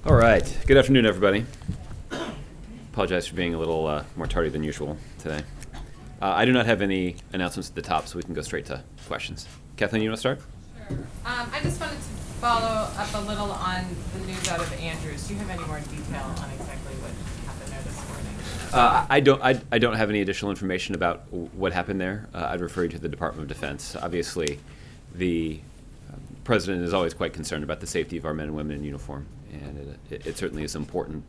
All right. Good afternoon, everybody. Apologize for being a little more tardy than usual today. I do not have any announcements at the top, so we can go straight to questions. Kathleen, you want to start? Sure. I just wanted to follow up a little on the news out of Andrews. Do you have any more detail on exactly what happened there this morning? I don't have any additional information about what happened there. I'd refer you to the Department of Defense. Obviously, the President is always quite concerned about the safety of our men and women in uniform, and it certainly is important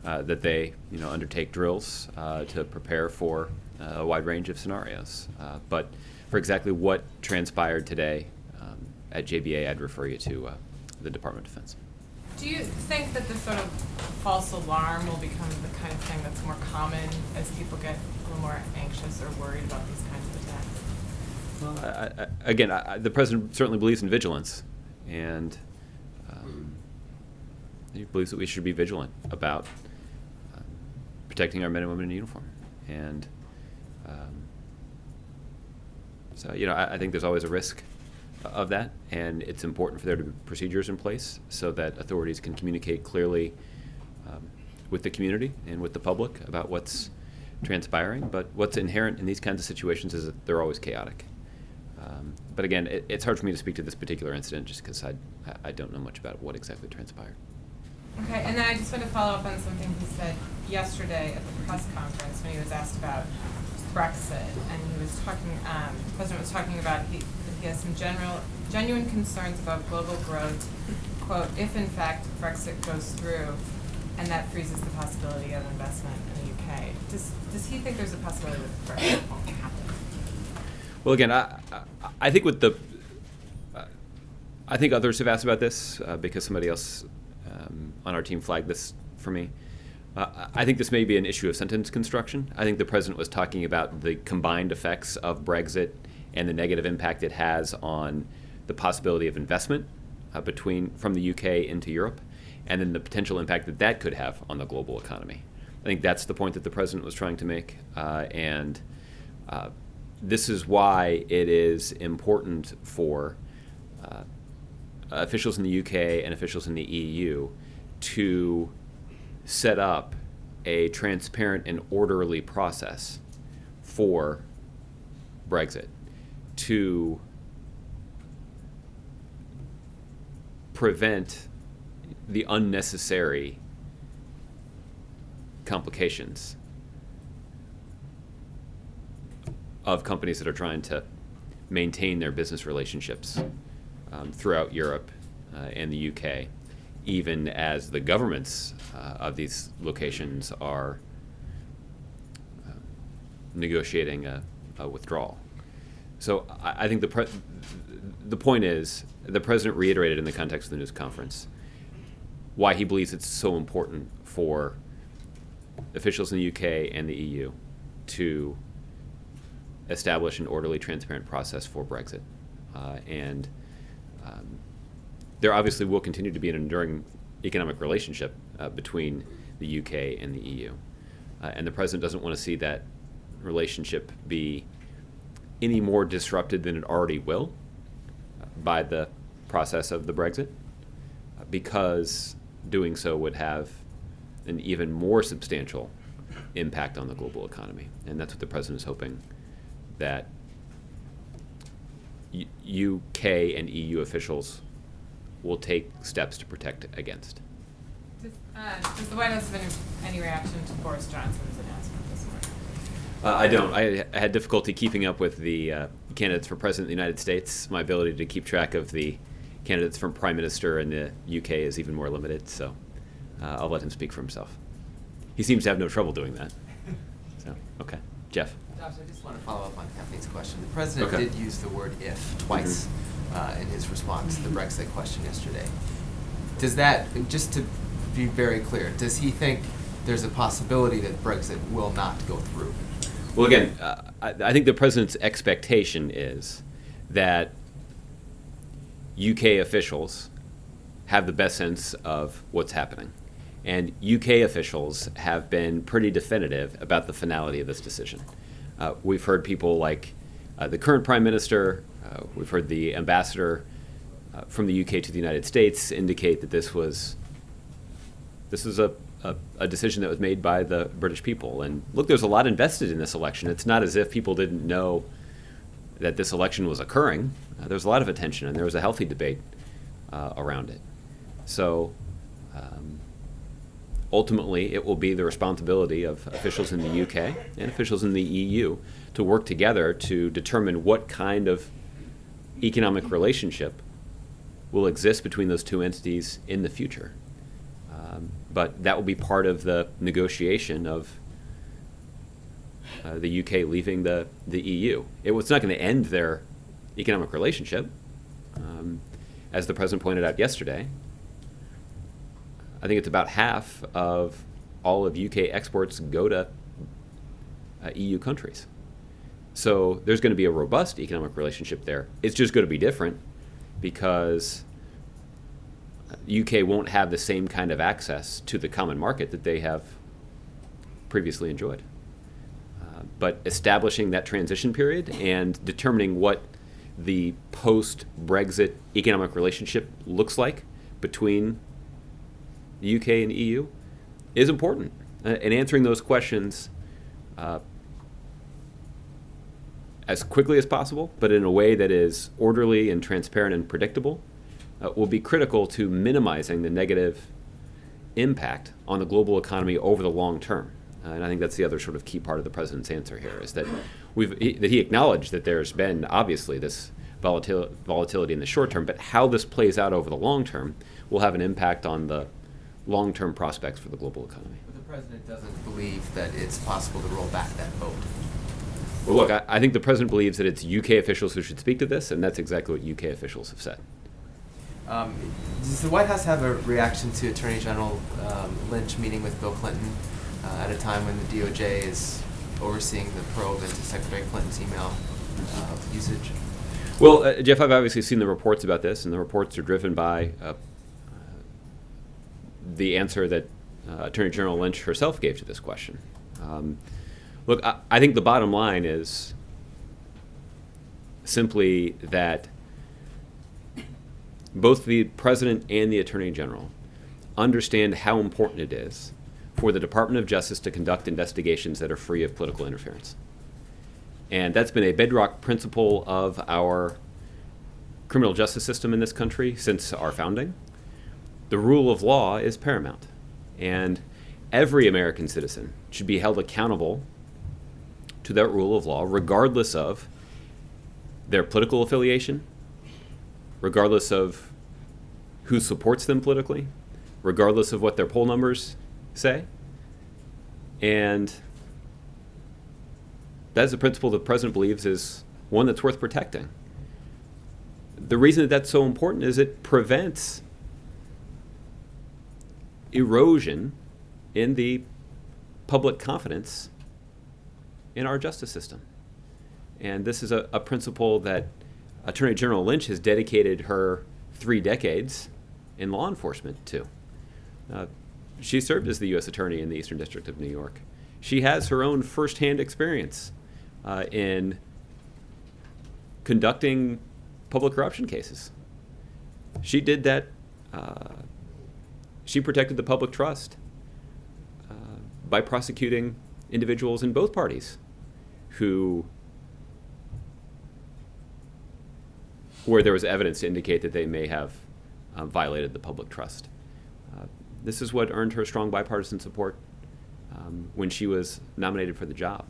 that they undertake drills to prepare for a wide range of scenarios. But for exactly what transpired today at JBA, I'd refer you to the Department of Defense. Do you think that this sort of false alarm will become the kind of thing that's more common as people get a little more anxious or worried about these kinds of attacks? Well, again, the President certainly believes in vigilance, and he believes that we should be vigilant about protecting our men and women in uniform. And so, I think there's always a risk of that, and it's important for there to be procedures in place so that authorities can communicate clearly with the community and with the public about what's transpiring. But what's inherent in these kinds of situations is that they're always chaotic. But again, it's hard for me to speak to this particular incident just because I don't know much about what exactly transpired. Okay, and then I just want to follow up on something he said yesterday at the press conference when he was asked about Brexit, and he was talking, the President was talking about he has some genuine concerns about global growth, quote, if in fact Brexit goes through, and that freezes the possibility of investment in the UK. Does he think there's a possibility that Brexit won't happen? Well, again, I think with I think others have asked about this because somebody else on our team flagged this for me. I think this may be an issue of sentence construction. I think the President was talking about the combined effects of Brexit and the negative impact it has on the possibility of investment from the UK into Europe, and then the potential impact that could have on the global economy. I think that's the point that the President was trying to make, and this is why it is important for officials in the UK and officials in the EU to set up a transparent and orderly process for Brexit to prevent the unnecessary complications of companies that are trying to maintain their business relationships throughout Europe and the UK, even as the governments of these locations are negotiating a withdrawal. So I think the point is, the President reiterated in the context of the news conference why he believes it's so important for officials in the UK and the EU to establish an orderly, transparent process for Brexit. And there obviously will continue to be an enduring economic relationship between the UK and the EU. And the President doesn't want to see that relationship be any more disrupted than it already will by the process of the Brexit, because doing so would have an even more substantial impact on the global economy. And that's what the President is hoping that UK and EU officials will take steps to protect against. Does the White House have any reaction to Boris Johnson's announcement this morning? I don't. I had difficulty keeping up with the candidates for President of the United States. My ability to keep track of the candidates for Prime Minister in the UK is even more limited, so I'll let him speak for himself. He seems to have no trouble doing that. So, okay. Jeff. Josh, I just want to follow up on Kathleen's question. The President did use the word if twice in his response to the Brexit question yesterday. Does that, just to be very clear, does he think there's a possibility that Brexit will not go through? Well, again, I think the President's expectation is that UK officials have the best sense of what's happening. And UK officials have been pretty definitive about the finality of this decision. We've heard people like the current Prime Minister, we've heard the ambassador from the UK to the United States indicate that this was This is a decision that was made by the British people. And look, there's a lot invested in this election. It's not as if people didn't know that this election was occurring. There's a lot of attention, and there was a healthy debate around it. So ultimately, it will be the responsibility of officials in the UK and officials in the EU to work together to determine what kind of economic relationship will exist between those two entities in the future. But that will be part of the negotiation of the UK leaving the EU. It's not going to end their economic relationship. As the president pointed out yesterday, I think it's about half of all of UK exports go to EU countries. So there's going to be a robust economic relationship there. It's just going to be different because UK won't have the same kind of access to the common market that they have previously enjoyed. But establishing that transition period and determining what the post-Brexit economic relationship looks like between the UK and EU is important. And answering those questions as quickly as possible, but in a way that is orderly and transparent and predictable, will be critical to minimizing the negative impact on the global economy over the long term. And I think that's the other sort of key part of the president's answer here, is that he acknowledged that there's been obviously this volatility in the short term, but how this plays out over the long term will have an impact on the long-term prospects for the global economy. But the president doesn't believe that it's possible to roll back that vote. Well, look, I think the president believes that it's UK officials who should speak to this, and that's exactly what UK officials have said. Does the White House have a reaction to Attorney General Lynch meeting with Bill Clinton at a time when the DOJ is overseeing the probe into Secretary Clinton's email usage? Well, Jeff, I've obviously seen the reports about this, and the reports are driven by the answer that Attorney General Lynch herself gave to this question. Look, I think the bottom line is simply that both the President and the Attorney General understand how important it is for the Department of Justice to conduct investigations that are free of political interference. And that's been a bedrock principle of our criminal justice system in this country since our founding. The rule of law is paramount, and every American citizen should be held accountable to that rule of law, regardless of their political affiliation, regardless of who supports them politically, regardless of what their poll numbers say. And that's a principle the president believes is one that's worth protecting. The reason that that's so important is it prevents erosion in the public confidence in our justice system. And this is a principle that Attorney General Lynch has dedicated her 3 decades in law enforcement to. She served as the U.S. Attorney in the Eastern District of New York. She has her own firsthand experience in conducting public corruption cases. She did that. She protected the public trust by prosecuting individuals in both parties where there was evidence to indicate that they may have violated the public trust. This is what earned her strong bipartisan support when she was nominated for the job.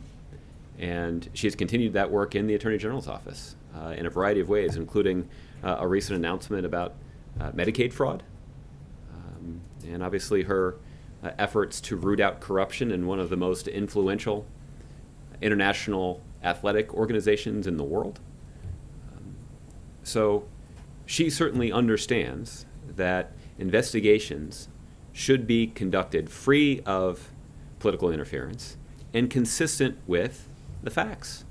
And she has continued that work in the Attorney General's office in a variety of ways, including a recent announcement about Medicaid fraud, and obviously her efforts to root out corruption in one of the most influential international athletic organizations in the world. So she certainly understands that investigations should be conducted free of political interference and consistent with the facts.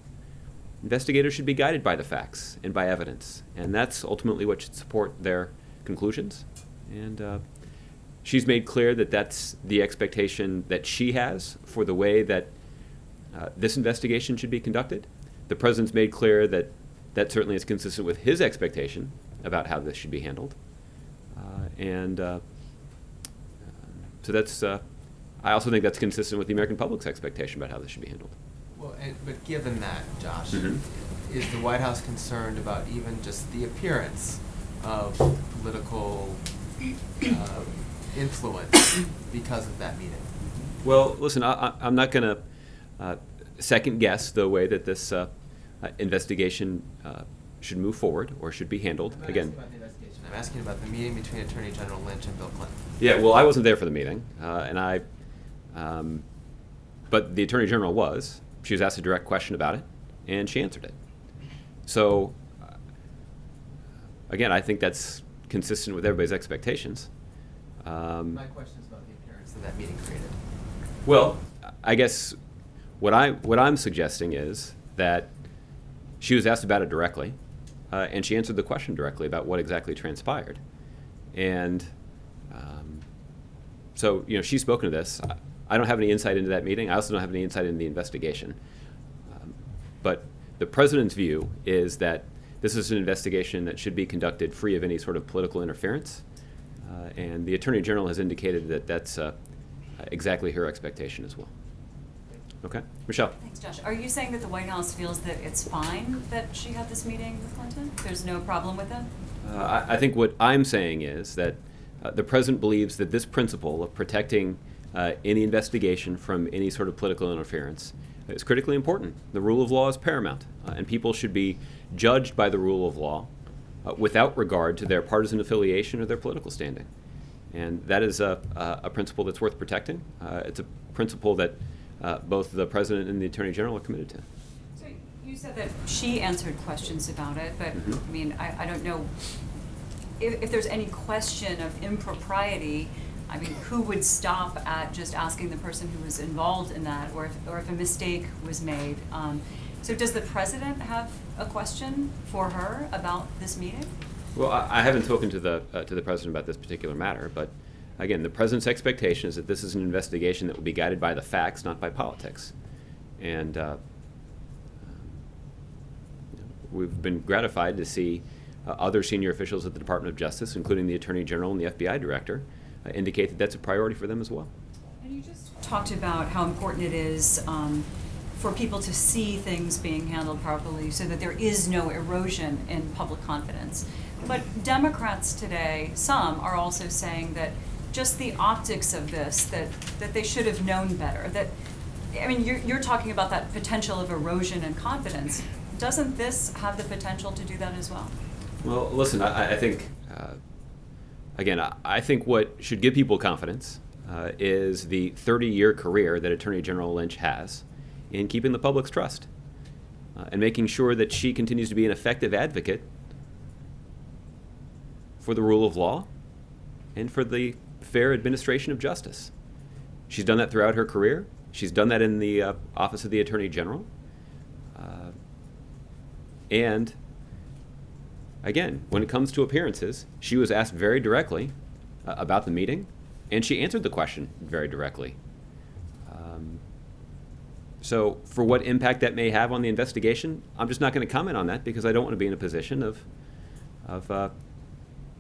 Investigators should be guided by the facts and by evidence, and that's ultimately what should support their conclusions. And she's made clear that that's the expectation that she has for the way that this investigation should be conducted. The president's made clear that that certainly is consistent with his expectation about how this should be handled. And So that's, I also think that's consistent with the American public's expectation about how this should be handled. Well, but given that, Josh, Mhm. is the White House concerned about even just the appearance of political influence because of that meeting? Well, listen, I'm not going to second guess the way that this investigation should move forward or should be handled. I'm not Again, asking about the investigation. I'm asking about the meeting between Attorney General Lynch and Bill Clinton. yeah, well, I wasn't there for the meeting, but the Attorney General was. She was asked a direct question about it, and she answered it. So, again, I think that's consistent with everybody's expectations. My question is about the appearance that meeting created. Well, I guess what I'm suggesting is that she was asked about it directly, and she answered the question directly about what exactly transpired. And so, she's spoken to this. I don't have any insight into that meeting. I also don't have any insight into the investigation. But the president's view is that this is an investigation that should be conducted free of any sort of political interference. And the Attorney General has indicated that that's exactly her expectation as well. Okay, Michelle. Thanks, Josh. Are you saying that the White House feels that it's fine that she had this meeting with Clinton? There's no problem with it? I think what I'm saying is that the president believes that this principle of protecting any investigation from any sort of political interference is critically important. The rule of law is paramount, and people should be judged by the rule of law without regard to their partisan affiliation or their political standing. And that is a principle that's worth protecting. It's a principle that both the president and the attorney general are committed to. So you said that she answered questions about it, but I mean, I don't know if there's any question of impropriety. I mean, who would stop at just asking the person who was involved in that, or if a mistake was made? So does the president have a question for her about this meeting? Well, I haven't spoken to the president about this particular matter, but again, the president's expectation is that this is an investigation that will be guided by the facts, not by politics. And we've been gratified to see other senior officials at the Department of Justice, including the Attorney General and the FBI Director, indicate that that's a priority for them as well. And you just talked about how important it is for people to see things being handled properly so that there is no erosion in public confidence. But Democrats today, some are also saying that just the optics of this, that they should have known better. That, I mean, you're talking about that potential of erosion in confidence. Doesn't this have the potential to do that as well? Well, listen, I think, again, I think what should give people confidence is the 30-year career that Attorney General Lynch has in keeping the public's trust and making sure that she continues to be an effective advocate for the rule of law and for the fair administration of justice. She's done that throughout her career. She's done that in the Office of the Attorney General. And again, when it comes to appearances, she was asked very directly about the meeting, and she answered the question very directly. So for what impact that may have on the investigation, I'm just not going to comment on that because I don't want to be in a position of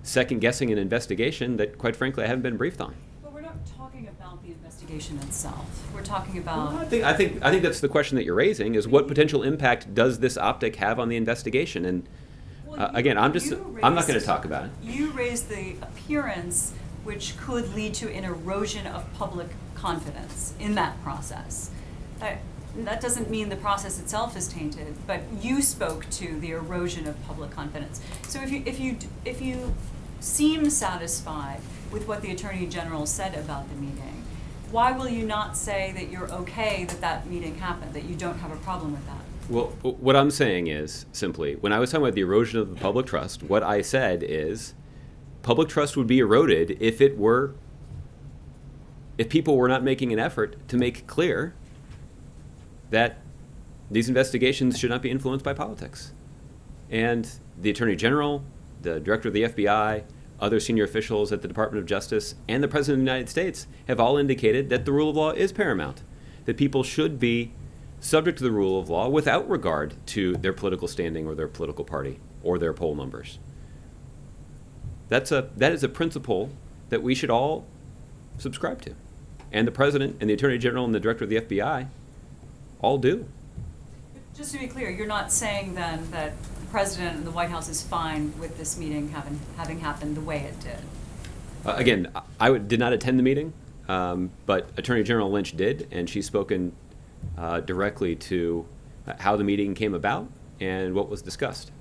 second-guessing an investigation that, quite frankly, I haven't been briefed on. But we're not talking about the investigation itself. We're talking about... Well, I think that's the question that you're raising, is what potential impact does this optic have on the investigation? And again, I'm not going to talk about it. You raised the appearance, which could lead to an erosion of public confidence in that process. That doesn't mean the process itself is tainted, but you spoke to the erosion of public confidence. So if you seem satisfied with what the Attorney General said about the meeting, why will you not say that you're okay that meeting happened, that you don't have a problem with that? Well, what I'm saying is simply, when I was talking about the erosion of the public trust, what I said is public trust would be eroded if people were not making an effort to make clear that these investigations should not be influenced by politics. And the Attorney General, the Director of the FBI, other senior officials at the Department of Justice, and the President of the United States have all indicated that the rule of law is paramount, that people should be subject to the rule of law without regard to their political standing or their political party or their poll numbers. That is a principle that we should all subscribe to. And the President and the Attorney General and the Director of the FBI all do. Just to be clear, you're not saying then that the President and the White House is fine with this meeting having happened the way it did? Again, did not attend the meeting, but Attorney General Lynch did, and she's spoken directly to how the meeting came about and what was discussed.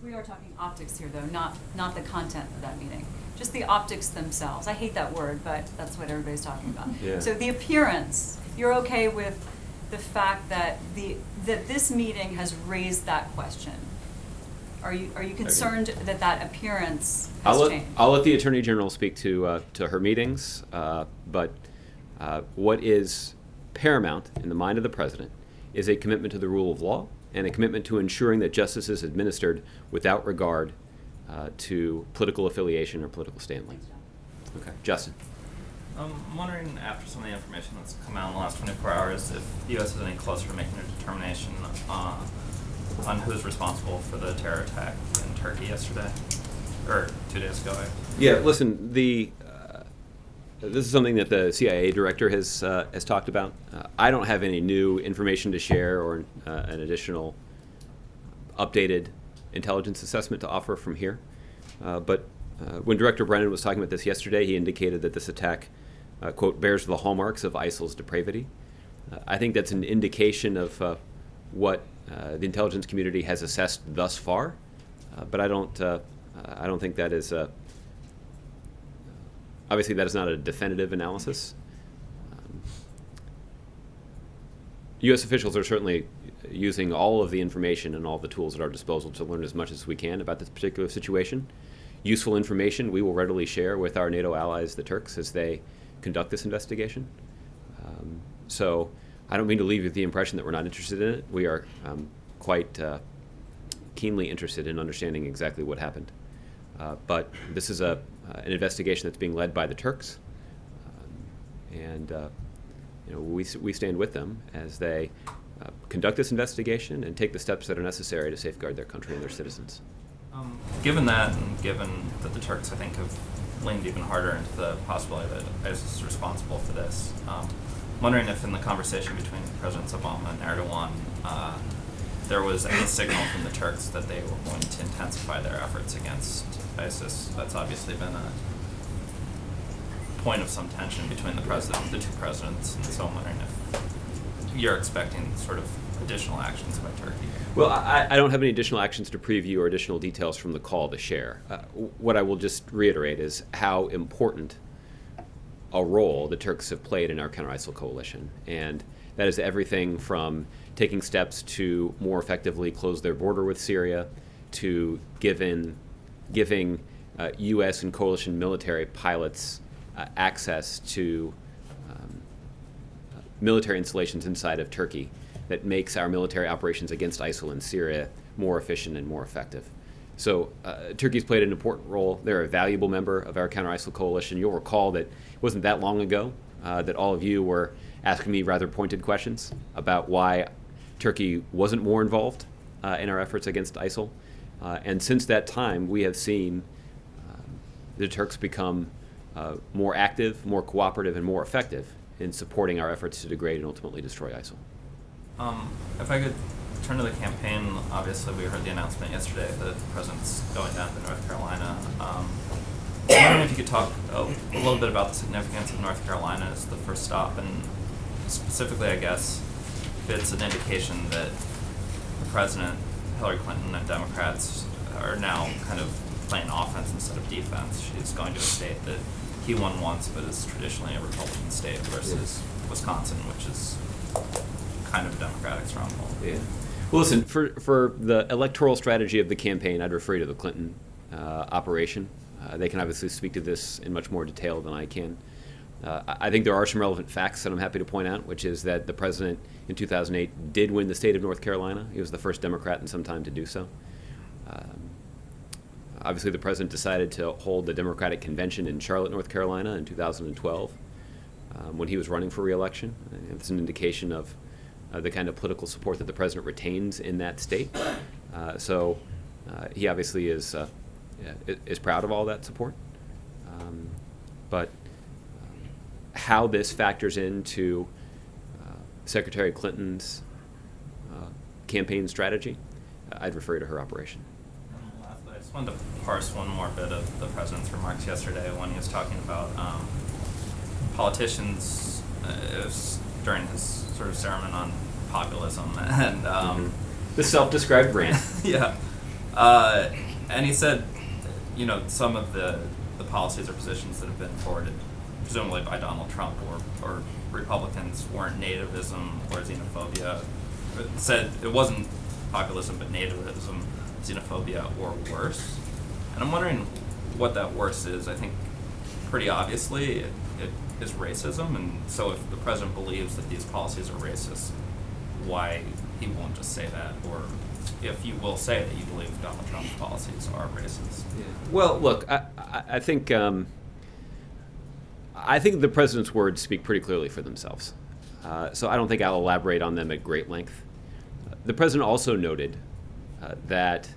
We are talking optics here, though, not the content of that meeting. Just the optics themselves. I hate that word, but that's what everybody's talking about. Yeah. So the appearance, you're okay with the fact that this meeting has raised that question? Are you concerned that that appearance has changed? I'll let the Attorney General speak to her meetings, but what is paramount in the mind of the President is a commitment to the rule of law and a commitment to ensuring that justice is administered without regard to political affiliation or political standing. Okay, Justin. I'm wondering, after some of the information that's come out in the last 24 hours, if the U.S. is any closer to making a determination on who's responsible for the terror attack in Turkey yesterday, or 2 days ago. Yeah, listen, this is something that the CIA director has talked about. I don't have any new information to share or an additional updated intelligence assessment to offer from here. But when Director Brennan was talking about this yesterday, he indicated that this attack, quote, bears the hallmarks of ISIL's depravity. I think that's an indication of what the intelligence community has assessed thus far, but I don't think that is obviously that is not a definitive analysis. U.S. officials are certainly using all of the information and all the tools at our disposal to learn as much as we can about this particular situation. Useful information we will readily share with our NATO allies, the Turks, as they conduct this investigation. So I don't mean to leave you with the impression that we're not interested in it. We are quite keenly interested in understanding exactly what happened. But this is an investigation that's being led by the Turks, and we stand with them as they conduct this investigation and take the steps that are necessary to safeguard their country and their citizens. Given that, and given that the Turks, I think, have leaned even harder into the possibility that ISIS is responsible for this, I'm wondering if in the conversation between Presidents Obama and Erdogan, there was any signal from the Turks that they were going to intensify their efforts against ISIS. That's obviously been a point of some tension between the two presidents, and so I'm wondering if you're expecting sort of additional actions by Turkey. Well, I don't have any additional actions to preview or additional details from the call to share. What I will just reiterate is how important a role the Turks have played in our counter-ISIL coalition, and that is everything from taking steps to more effectively close their border with Syria, to giving U.S. and coalition military pilots access to military installations inside of Turkey that makes our military operations against ISIL in Syria more efficient and more effective. So Turkey's played an important role. They're a valuable member of our counter-ISIL coalition. You'll recall that it wasn't that long ago that all of you were asking me rather pointed questions about why Turkey wasn't more involved in our efforts against ISIL. And since that time, we have seen the Turks become more active, more cooperative, and more effective in supporting our efforts to degrade and ultimately destroy ISIL. If I could turn to the campaign, obviously we heard the announcement yesterday that the president's going down to North Carolina. I'm wondering if you could talk a little bit about the significance of North Carolina as the first stop, and specifically, I guess, if it's an indication that the president, Hillary Clinton, and Democrats are now kind of playing offense instead of defense. She's going to a state that he won once, but is traditionally a Republican state, versus Wisconsin, which is kind of a Democratic stronghold. Yeah. Well, listen, for the electoral strategy of the campaign, I'd refer you to the Clinton operation. They can obviously speak to this in much more detail than I can. I think there are some relevant facts that I'm happy to point out, which is that the president in 2008 did win the state of North Carolina. He was the first Democrat in some time to do so. Obviously, the president decided to hold the Democratic convention in Charlotte, North Carolina in 2012 when he was running for re-election. It's an indication of the kind of political support that the president retains in that state. So he obviously is proud of all that support. But how this factors into Secretary Clinton's campaign strategy, I'd refer you to her operation. And lastly, I just wanted to parse one more bit of the president's remarks yesterday when he was talking about politicians it was during his sort of sermon on populism and The self-described rant. yeah, and he said, you know, some of the policies or positions that have been forwarded, presumably by Donald Trump or Republicans, weren't nativism or xenophobia. It said it wasn't populism, but nativism, xenophobia, or worse. And I'm wondering what that worse is. I think pretty obviously it is racism, and so if the president believes that these policies are racist, why he won't just say that, or if you will say that you believe Donald Trump's policies are racist. Yeah. Well, look, I think the president's words speak pretty clearly for themselves. So I don't think I'll elaborate on them at great length. The president also noted that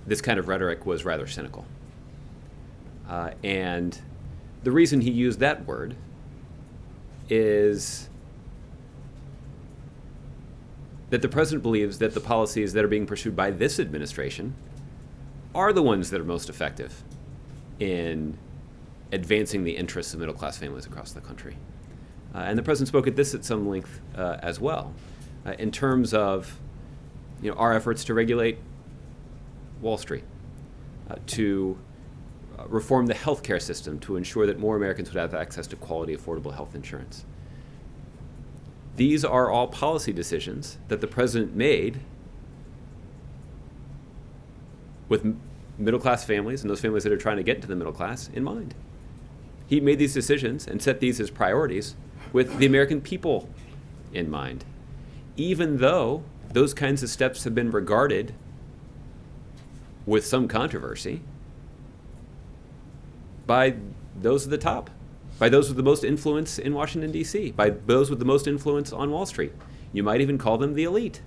this kind of rhetoric was rather cynical. And the reason he used that word is that the president believes that the policies that are being pursued by this administration are the ones that are most effective in advancing the interests of middle-class families across the country. And the president spoke at this at some length as well, in terms of our efforts to regulate Wall Street, to reform the healthcare system to ensure that more Americans would have access to quality, affordable health insurance. These are all policy decisions that the president made with middle-class families and those families that are trying to get into the middle class in mind. He made these decisions and set these as priorities with the American people in mind, even though those kinds of steps have been regarded with some controversy by those at the top, by those with the most influence in Washington, D.C., by those with the most influence on Wall Street. You might even call them the elite.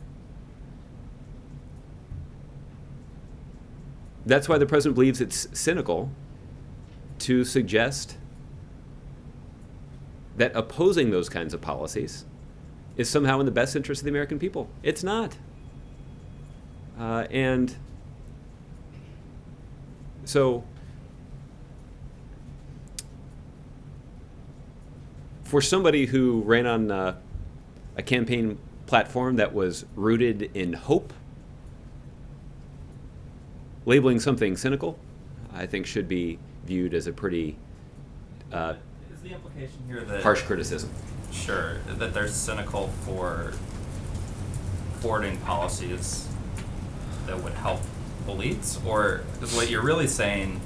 That's why the president believes it's cynical to suggest that opposing those kinds of policies is somehow in the best interest of the American people. It's not. And so for somebody who ran on a campaign platform that was rooted in hope, labeling something cynical, I think should be viewed as a pretty Is the implication here that harsh criticism. Sure, that they're cynical for forwarding policies that would help elites, or is what you're really saying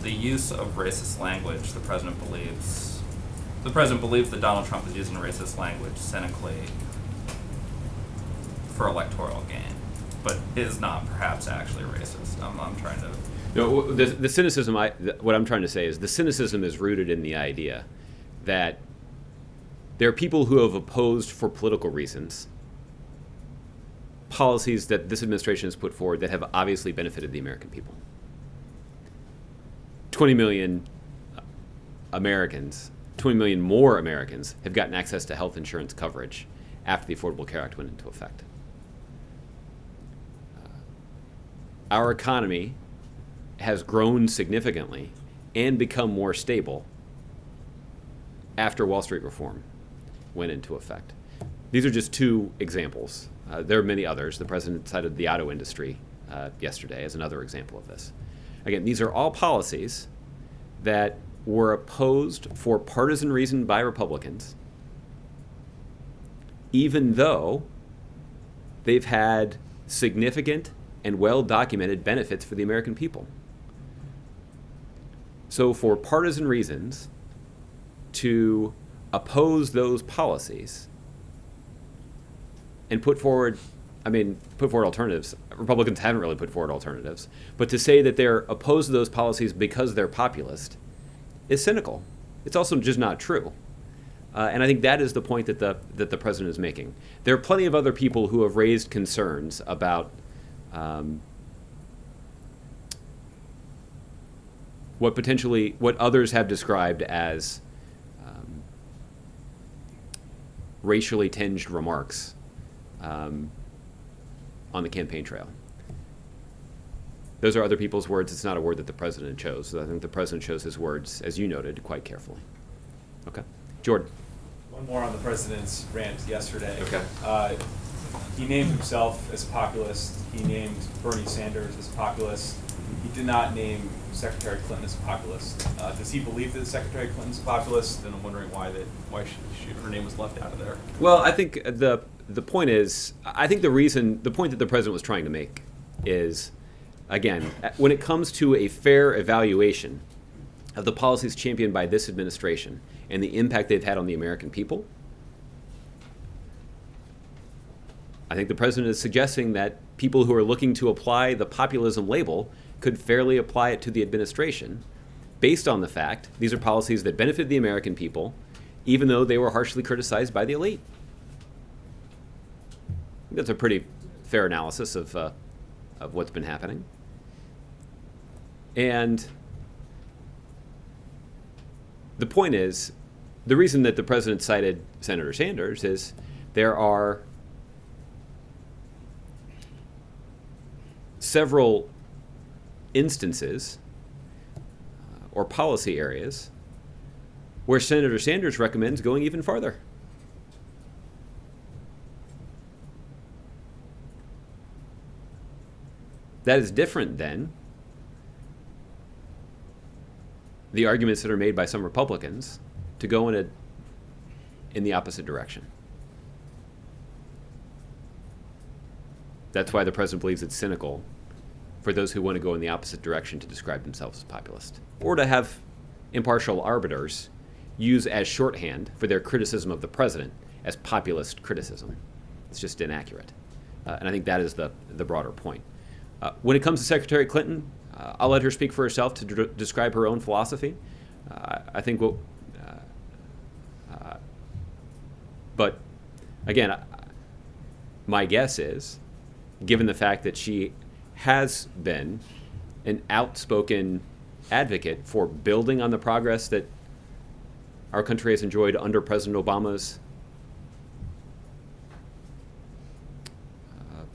the use of racist language the president believes that Donald Trump is using racist language cynically for electoral gain, but is not perhaps actually racist? I'm trying to... No, the cynicism, what I'm trying to say is the cynicism is rooted in the idea that there are people who have opposed for political reasons policies that this administration has put forward that have obviously benefited the American people. 20 million Americans, 20 million more Americans have gotten access to health insurance coverage after the Affordable Care Act went into effect. Our economy has grown significantly and become more stable after Wall Street reform went into effect. These are just two examples. There are many others. The president cited the auto industry yesterday as another example of this. Again, these are all policies that were opposed for partisan reason by Republicans, even though they've had significant and well-documented benefits for the American people. So for partisan reasons, to oppose those policies and put forward alternatives. Republicans haven't really put forward alternatives, but to say that they're opposed to those policies because they're populist is cynical. It's also just not true. And I think that is the point that the president is making. There are plenty of other people who have raised concerns about what others have described as racially tinged remarks on the campaign trail. Those are other people's words. It's not a word that the president chose. So I think the president chose his words, as you noted, quite carefully. Okay. Jordan. One more on the president's rant yesterday. Okay. He named himself as a populist. He named Bernie Sanders as a populist. He did not name Secretary Clinton as a populist. Does he believe that Secretary Clinton's a populist? And I'm wondering why her name was left out of there. Well, I think the point is, I think the point that the president was trying to make is, again, when it comes to a fair evaluation of the policies championed by this administration and the impact they've had on the American people, I think the president is suggesting that people who are looking to apply the populism label could fairly apply it to the administration based on the fact these are policies that benefit the American people, even though they were harshly criticized by the elite. I think that's a pretty fair analysis of what's been happening. And the point is, the reason that the president cited Senator Sanders is there are several instances or policy areas where Senator Sanders recommends going even farther. That is different than the arguments that are made by some Republicans to go in the opposite direction. That's why the president believes it's cynical for those who want to go in the opposite direction to describe themselves as populist, or to have impartial arbiters use as shorthand for their criticism of the president as populist criticism. It's just inaccurate. And I think that is the broader point. When it comes to Secretary Clinton, I'll let her speak for herself to describe her own philosophy. I think but again, my guess is, given the fact that she has been an outspoken advocate for building on the progress that our country has enjoyed under President Obama's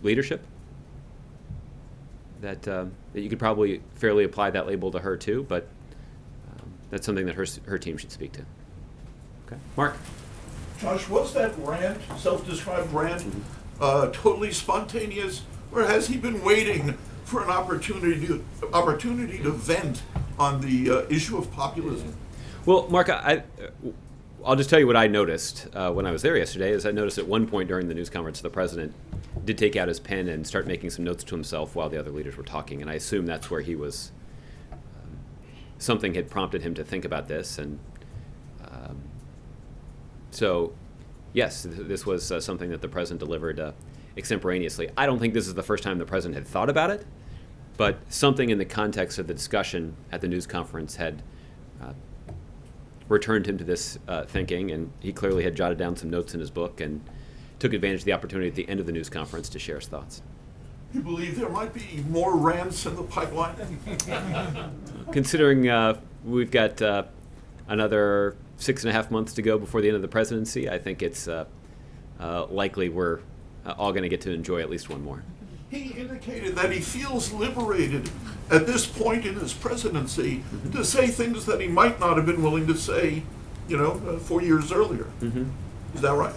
leadership, that you could probably fairly apply that label to her too, but that's something that her team should speak to. Okay, Mark. Josh, was that rant, self-described rant, totally spontaneous, or has he been waiting for an opportunity to vent on the issue of populism? Well, Mark, I'll just tell you what I noticed when I was there yesterday. Is I noticed at one point during the news conference, the president did take out his pen and start making some notes to himself while the other leaders were talking, and I assume that's where he was. Something had prompted him to think about this, and so, yes, this was something that the president delivered extemporaneously. I don't think this is the first time the president had thought about it, but something in the context of the discussion at the news conference had returned him to this thinking, and he clearly had jotted down some notes in his book and took advantage of the opportunity at the end of the news conference to share his thoughts. You believe there might be more rants in the pipeline? Considering we've got another 6.5 months to go before the end of the presidency, I think it's likely we're all going to get to enjoy at least one more. He indicated that he feels liberated at this point in his presidency to say things that he might not have been willing to say, 4 years earlier. Is that right?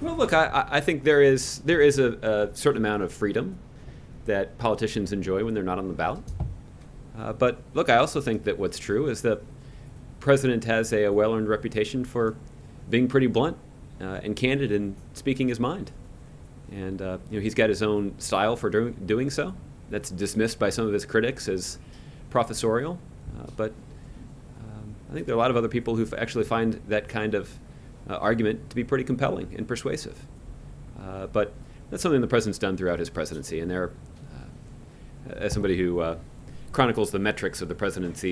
Well, look, I think there is a certain amount of freedom that politicians enjoy when they're not on the ballot. But look, I also think that what's true is that president has a well-earned reputation for being pretty blunt and candid in speaking his mind. And he's got his own style for doing so. That's dismissed by some of his critics as professorial. But I think there are a lot of other people who actually find that kind of argument to be pretty compelling and persuasive. But that's something the president's done throughout his presidency. And there, as somebody who chronicles the metrics of the presidency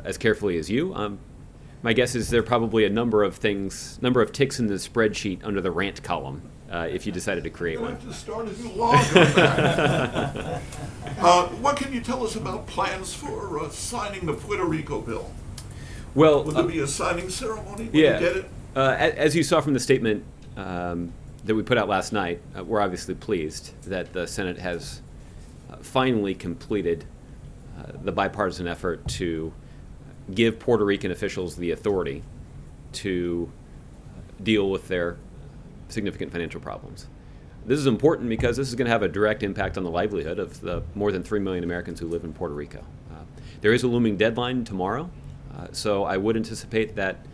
as carefully as you, my guess is there are probably a number of ticks in the spreadsheet under the rant column if you decided to create You one. have to start a new log on that. What can you tell us about plans for signing the Puerto Rico bill? Well, Will there be a signing ceremony when yeah. you get it? As you saw from the statement that we put out last night, we're obviously pleased that the Senate has finally completed the bipartisan effort to give Puerto Rican officials the authority to deal with their significant financial problems. This is important because this is going to have a direct impact on the livelihood of the more than 3 million Americans who live in Puerto Rico. There is a looming deadline tomorrow, so I would anticipate that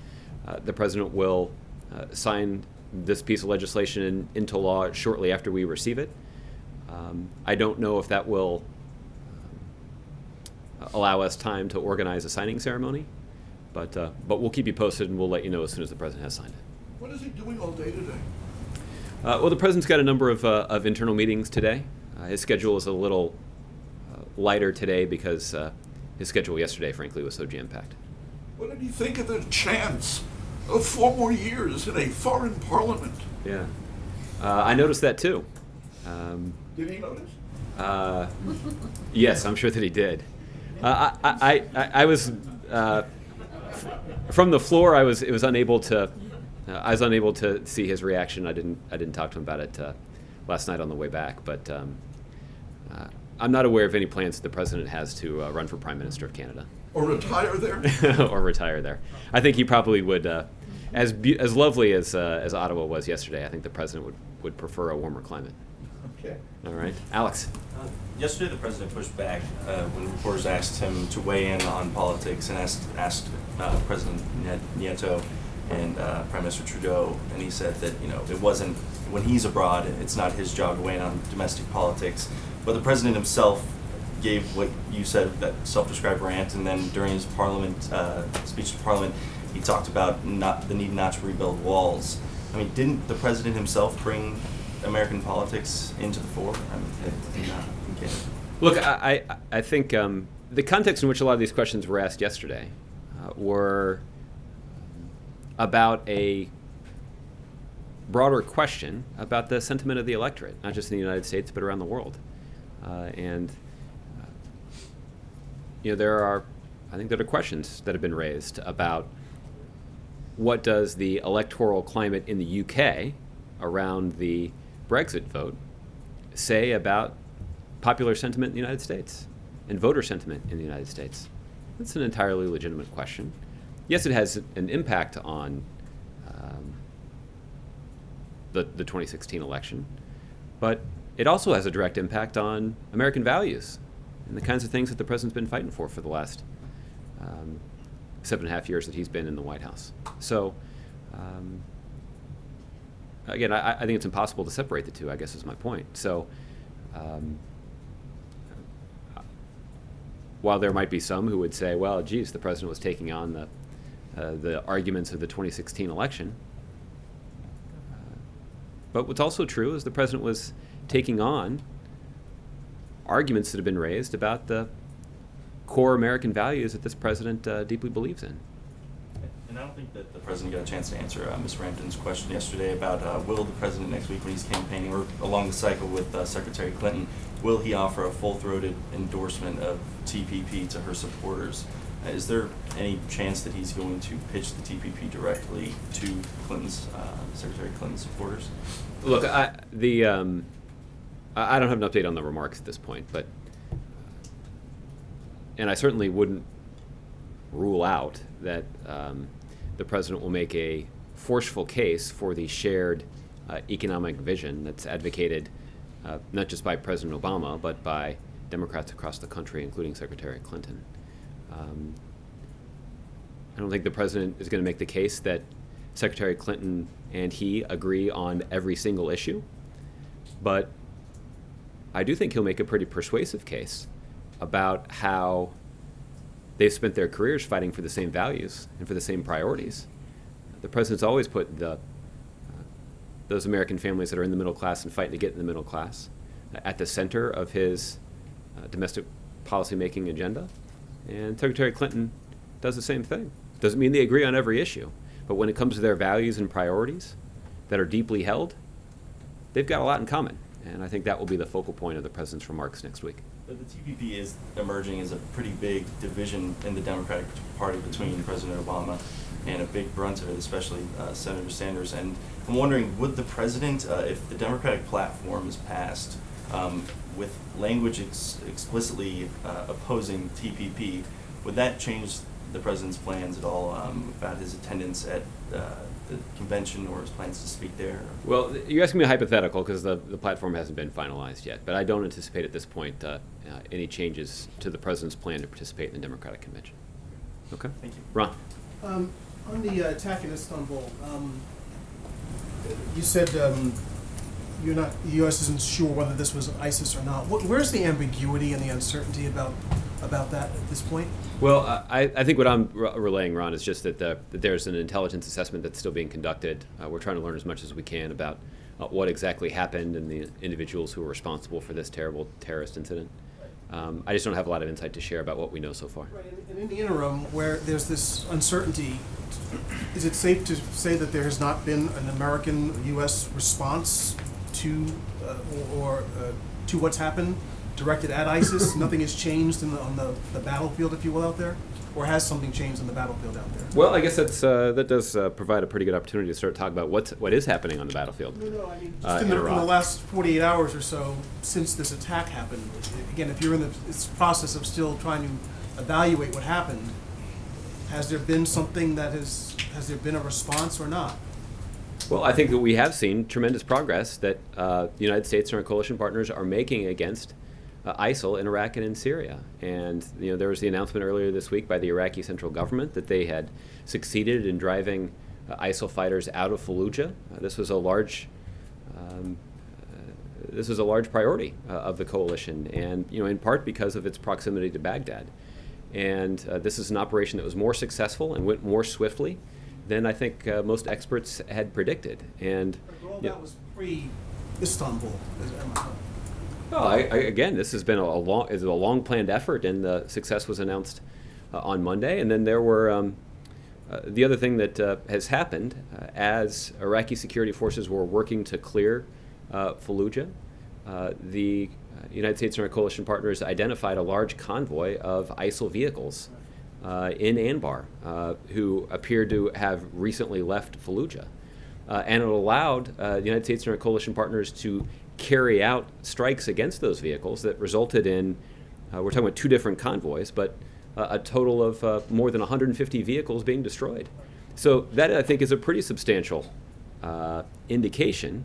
the president will sign this piece of legislation into law shortly after we receive it. I don't know if that will allow us time to organize a signing ceremony, but we'll keep you posted and we'll let you know as soon as the president has signed it. What is he doing all day today? Well, the president's got a number of internal meetings today. His schedule is a little lighter today because his schedule yesterday, frankly, was so jam-packed. What did he think of the chance of 4 more years in a foreign parliament? Yeah, I noticed that too. Did he notice? Yes, I'm sure that he did. I was from the floor. I was unable to see his reaction. I didn't talk to him about it last night on the way back. But I'm not aware of any plans that the president has to run for Prime Minister of Canada Or retire there? or retire there. I think he probably would. As lovely as Ottawa was yesterday, I think the president would prefer a warmer climate. Okay. All right, Alex. Yesterday, the president pushed back when reporters asked him to weigh in on politics and asked President Nieto and Prime Minister Trudeau, and he said that it wasn't when he's abroad, it's not his job to weigh in on domestic politics. But the president himself gave what you said, that self-described rant, and then during his speech to Parliament, he talked about the need not to rebuild walls. I mean, didn't the president himself bring American politics into the fore? I mean, okay. Look, I think the context in which a lot of these questions were asked yesterday were about a broader question about the sentiment of the electorate, not just in the United States, but around the world. There are questions that have been raised about what does the electoral climate in the UK around the Brexit vote say about popular sentiment in the United States and voter sentiment in the United States? That's an entirely legitimate question. Yes, it has an impact on the 2016 election, but it also has a direct impact on American values and the kinds of things that the president's been fighting for the last 7.5 years that he's been in the White House. So, again, I think it's impossible to separate the two, I guess is my point. So, while there might be some who would say, well, geez, the president was taking on the arguments of the 2016 election, but what's also true is the president was taking on arguments that have been raised about the core American values that this president deeply believes in. And I don't think that the president got a chance to answer Ms. Rampton's question yesterday about will the president next week when he's campaigning, or along the cycle with Secretary Clinton, will he offer a full-throated endorsement of TPP to her supporters? Is there any chance that he's going to pitch the TPP directly to Secretary Clinton's supporters? Look, I don't have an update on the remarks at this point, but and I certainly wouldn't rule out that the president will make a forceful case for the shared economic vision that's advocated not just by President Obama, but by Democrats across the country, including Secretary Clinton. I don't think the president is going to make the case that Secretary Clinton and he agree on every single issue, but I do think he'll make a pretty persuasive case about how they've spent their careers fighting for the same values and for the same priorities. The president's always put those American families that are in the middle class and fighting to get in the middle class at the center of his domestic policy-making agenda. And Secretary Clinton does the same thing. Doesn't mean they agree on every issue, but when it comes to their values and priorities that are deeply held, they've got a lot in common. And I think that will be the focal point of the president's remarks next week. But the TPP is emerging as a pretty big division in the Democratic Party between President Obama and a big brunt of it, especially Senator Sanders. And I'm wondering, would the president, if the Democratic platform is passed with language explicitly opposing TPP, would that change the president's plans at all about his attendance at the convention or his plans to speak there? Well, you're asking me a hypothetical because the platform hasn't been finalized yet, but I don't anticipate at this point any changes to the president's plan to participate in the Democratic convention. Okay? Thank you. Ron? On the attack in Istanbul, you said the U.S. isn't sure whether this was ISIS or not. Where's the ambiguity and the uncertainty about that at this point? Well, I think what I'm relaying, Ron, is just that there's an intelligence assessment that's still being conducted. We're trying to learn as much as we can about what exactly happened and the individuals who were responsible for this terrible terrorist incident. I just don't have a lot of insight to share about what we know so far. Right, and in the interim, where there's this uncertainty, is it safe to say that there has not been an American U.S. response to to what's happened, directed at ISIS? Nothing has changed on the battlefield, if you will, out there? Or has something changed on the battlefield out there? Well, I guess that does provide a pretty good opportunity to start talking about what is happening on the battlefield. No, I mean, just in the last 48 hours or so since this attack happened, again, if you're in this process of still trying to evaluate what happened, has there been something has there been a response or not? Well, I think that we have seen tremendous progress that the United States and our coalition partners are making against ISIL in Iraq and in Syria. And there was the announcement earlier this week by the Iraqi central government that they had succeeded in driving ISIL fighters out of Fallujah. This was a large priority of the coalition, and in part because of its proximity to Baghdad. And this is an operation that was more successful and went more swiftly than I think most experts had predicted. And all that was pre-Istanbul. Well, again, this has been a long planned effort, and the success was announced on Monday. And then there were the other thing that has happened as Iraqi security forces were working to clear Fallujah. The United States and our coalition partners identified a large convoy of ISIL vehicles in Anbar who appeared to have recently left Fallujah. And it allowed the United States and our coalition partners to carry out strikes against those vehicles that resulted in, we're talking about two different convoys, but a total of more than 150 vehicles being destroyed. So that, I think, is a pretty substantial indication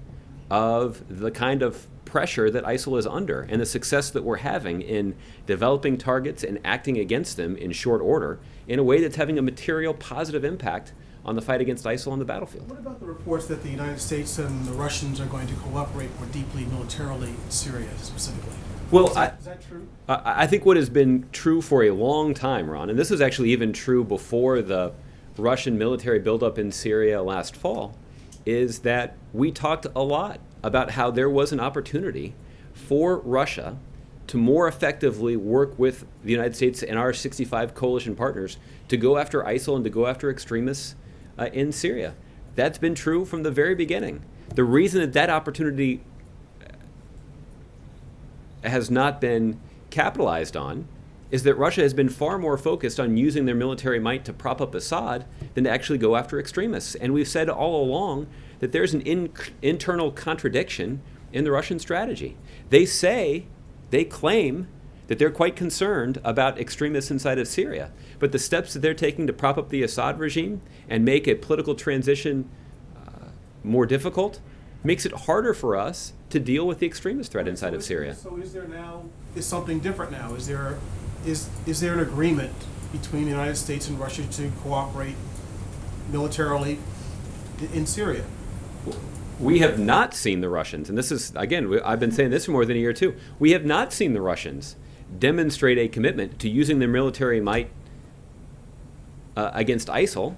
of the kind of pressure that ISIL is under and the success that we're having in developing targets and acting against them in short order in a way that's having a material positive impact on the fight against ISIL on the battlefield. What about the reports that the United States and the Russians are going to cooperate more deeply militarily in Syria specifically? Well, is that true? I think what has been true for a long time, Ron, and this was actually even true before the Russian military buildup in Syria last fall, is that we talked a lot about how there was an opportunity for Russia to more effectively work with the United States and our 65 coalition partners to go after ISIL and to go after extremists in Syria. That's been true from the very beginning. The reason that opportunity has not been capitalized on is that Russia has been far more focused on using their military might to prop up Assad than to actually go after extremists. And we've said all along that there's an internal contradiction in the Russian strategy. They claim that they're quite concerned about extremists inside of Syria, but the steps that they're taking to prop up the Assad regime and make a political transition more difficult makes it harder for us to deal with the extremist threat inside of Syria. So is something different now? Is there an agreement between the United States and Russia to cooperate militarily in Syria? We have not seen the Russians, and this is, again, I've been saying this for more than a year too, we have not seen the Russians demonstrate a commitment to using their military might against ISIL.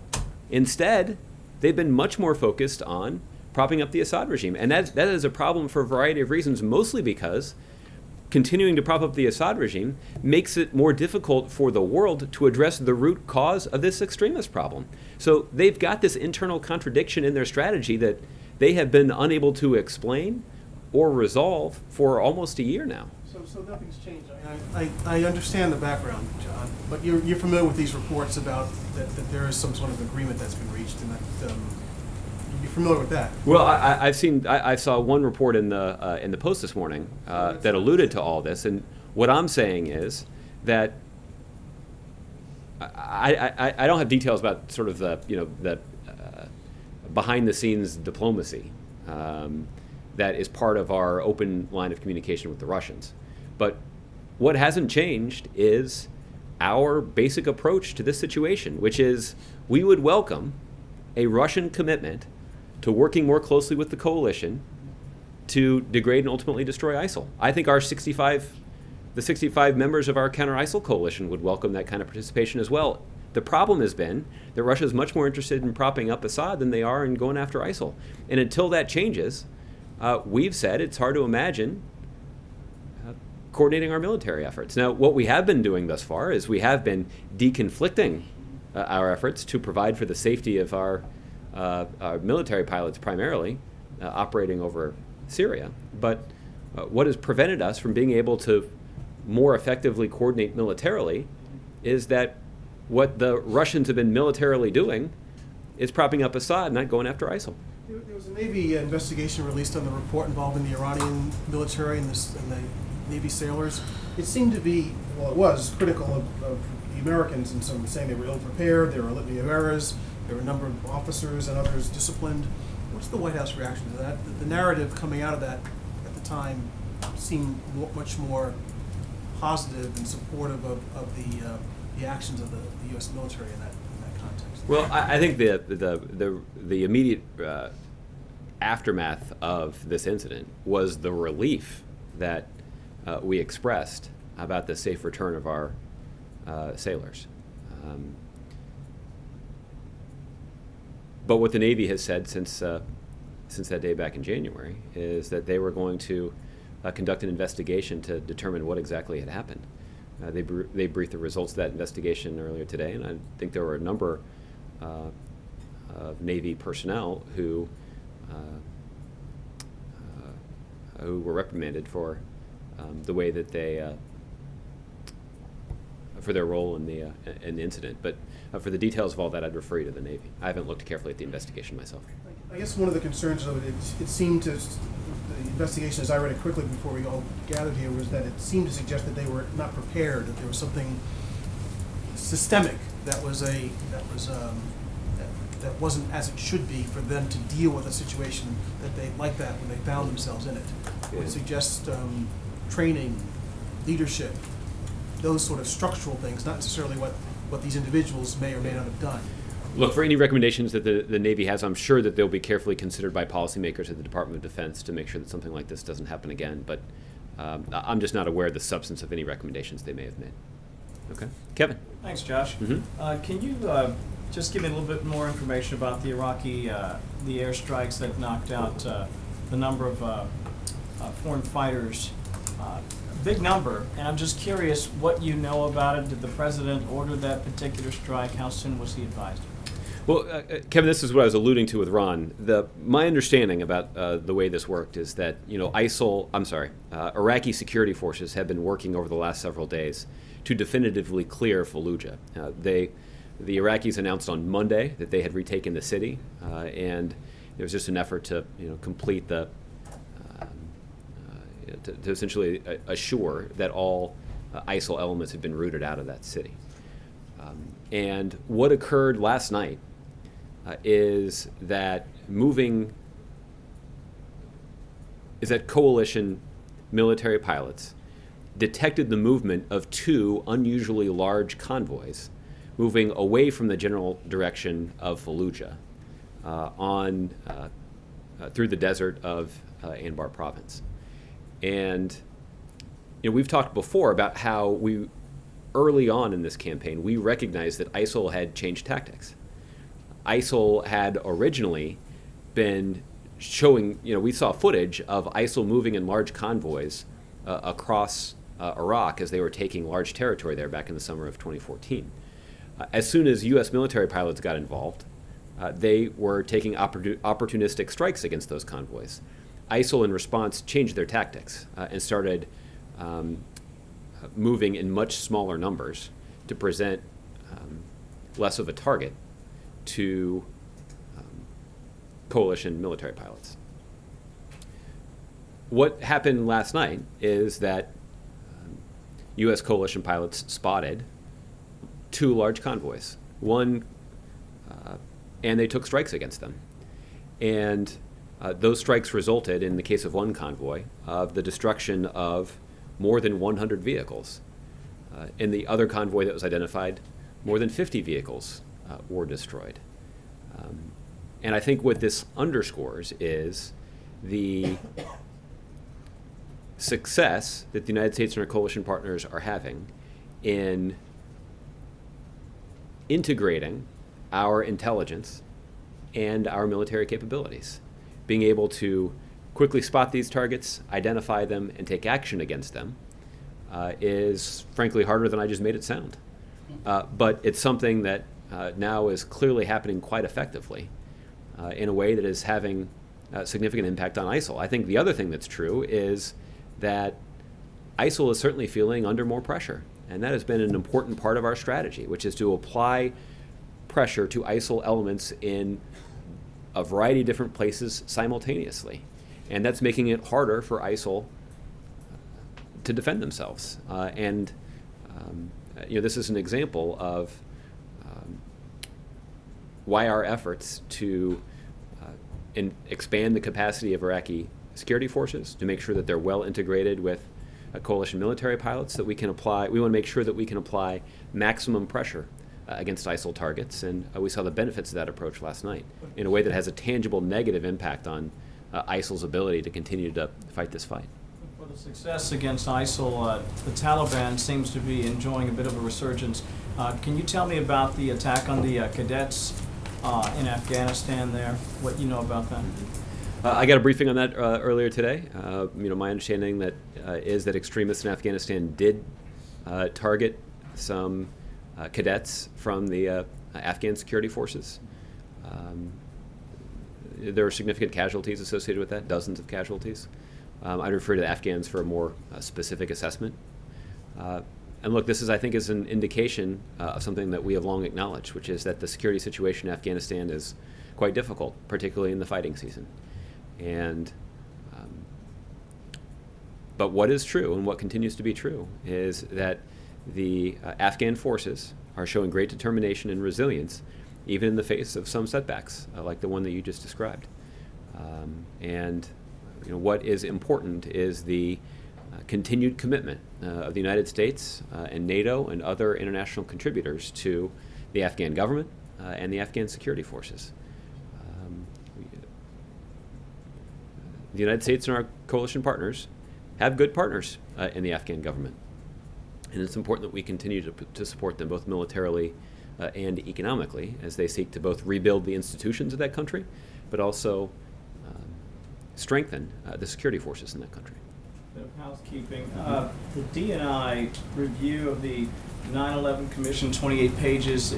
Instead, they've been much more focused on propping up the Assad regime. And that is a problem for a variety of reasons, mostly because continuing to prop up the Assad regime makes it more difficult for the world to address the root cause of this extremist problem. So they've got this internal contradiction in their strategy that they have been unable to explain or resolve for almost a year now. So nothing's changed. I understand the background, John, but you're familiar with these reports about that there is some sort of agreement that's been reached, and that you're familiar with that. Well, I saw one report in the Post this morning that alluded to all this, and what I'm saying is that I don't have details about sort of the behind the scenes diplomacy that is part of our open line of communication with the Russians. But what hasn't changed is our basic approach to this situation, which is we would welcome a Russian commitment to working more closely with the coalition to degrade and ultimately destroy ISIL. I think the 65 members of our counter-ISIL coalition would welcome that kind of participation as well. The problem has been that Russia is much more interested in propping up Assad than they are in going after ISIL. And until that changes, we've said it's hard to imagine coordinating our military efforts. Now, what we have been doing thus far is we have been deconflicting our efforts to provide for the safety of our military pilots primarily operating over Syria. But what has prevented us from being able to more effectively coordinate militarily is that what the Russians have been militarily doing is propping up Assad, not going after ISIL. There was a Navy investigation released on the report involving the Iranian military and the Navy sailors. It seemed to be, well, it was critical of the Americans, and some saying they were ill-prepared, there were a litany of errors, there were a number of officers and others disciplined. What's the White House reaction to that? The narrative coming out of that at the time seemed much more positive and supportive of the actions of the U.S. military in that context. Well, I think the immediate aftermath of this incident was the relief that we expressed about the safe return of our sailors. But what the Navy has said since that day back in January is that they were going to conduct an investigation to determine what exactly had happened. They briefed the results of that investigation earlier today, and I think there were a number of Navy personnel who were reprimanded for the way that they for their role in the incident. But for the details of all that, I'd refer you to the Navy. I haven't looked carefully at the investigation myself. I guess one of the concerns of it seemed to, the investigation, as I read it quickly before we all gathered here, was that it seemed to suggest that they were not prepared, that there was something systemic that wasn't as it should be for them to deal with a situation that they like that when they found themselves in it. It would suggest training, leadership, those sort of structural things, not necessarily what these individuals may or may not have done. Look, for any recommendations that the Navy has, I'm sure that they'll be carefully considered by policymakers at the Department of Defense to make sure that something like this doesn't happen again. But I'm just not aware of the substance of any recommendations they may have made. Okay. Kevin. Thanks, Josh. Mm-hmm. Can you just give me a little bit more information about the Iraqi, the airstrikes that knocked out the number of foreign fighters? Big number, and I'm just curious what you know about it. Did the president order that particular strike? How soon was he advised? Well, Kevin, this is what I was alluding to with Ron. My understanding about the way this worked is that Iraqi security forces have been working over the last several days to definitively clear Fallujah. The Iraqis announced on Monday that they had retaken the city, and there was just an effort to complete the to essentially assure that all ISIL elements had been rooted out of that city. And what occurred last night is that coalition military pilots detected the movement of two unusually large convoys moving away from the general direction of Fallujah through the desert of Anbar province. And we've talked before about how early on in this campaign, we recognized that ISIL had changed tactics. ISIL had originally been showing, we saw footage of ISIL moving in large convoys across Iraq as they were taking large territory there back in the summer of 2014. As soon as U.S. military pilots got involved, they were taking opportunistic strikes against those convoys. ISIL in response changed their tactics and started moving in much smaller numbers to present less of a target to coalition military pilots. What happened last night is that U.S. coalition pilots spotted 2 large convoys, and they took strikes against them. And those strikes resulted, in the case of one convoy, of the destruction of more than 100 vehicles. In the other convoy that was identified, more than 50 vehicles were destroyed. And I think what this underscores is the success that the United States and our coalition partners are having in integrating our intelligence and our military capabilities. Being able to quickly spot these targets, identify them, and take action against them is frankly harder than I just made it sound. But it's something that now is clearly happening quite effectively in a way that is having a significant impact on ISIL. I think the other thing that's true is that ISIL is certainly feeling under more pressure, and that has been an important part of our strategy, which is to apply pressure to ISIL elements in a variety of different places simultaneously. And that's making it harder for ISIL to defend themselves. This is an example of why our efforts to expand the capacity of Iraqi security forces, to make sure that they're well integrated with coalition military pilots, that we want to make sure that we can apply maximum pressure against ISIL targets. And we saw the benefits of that approach last night in a way that has a tangible negative impact on ISIL's ability to continue to fight this fight. For the success against ISIL, the Taliban seems to be enjoying a bit of a resurgence. Can you tell me about the attack on the cadets in Afghanistan there, what you know about that? I got a briefing on that earlier today. My understanding is that extremists in Afghanistan did target some cadets from the Afghan security forces. There were significant casualties associated with that, dozens of casualties. I'd refer to the Afghans for a more specific assessment. And look, this I think, is an indication of something that we have long acknowledged, which is that the security situation in Afghanistan is quite difficult, particularly in the fighting season. But what is true, and what continues to be true, is that the Afghan forces are showing great determination and resilience, even in the face of some setbacks, like the one that you just described. What is important is the continued commitment of the United States and NATO and other international contributors to the Afghan government and the Afghan security forces. The United States and our coalition partners have good partners in the Afghan government. And it's important that we continue to support them both militarily and economically as they seek to both rebuild the institutions of that country, but also strengthen the security forces in that country. Bit of housekeeping. The D&I review of the 9/11 Commission, 28 pages,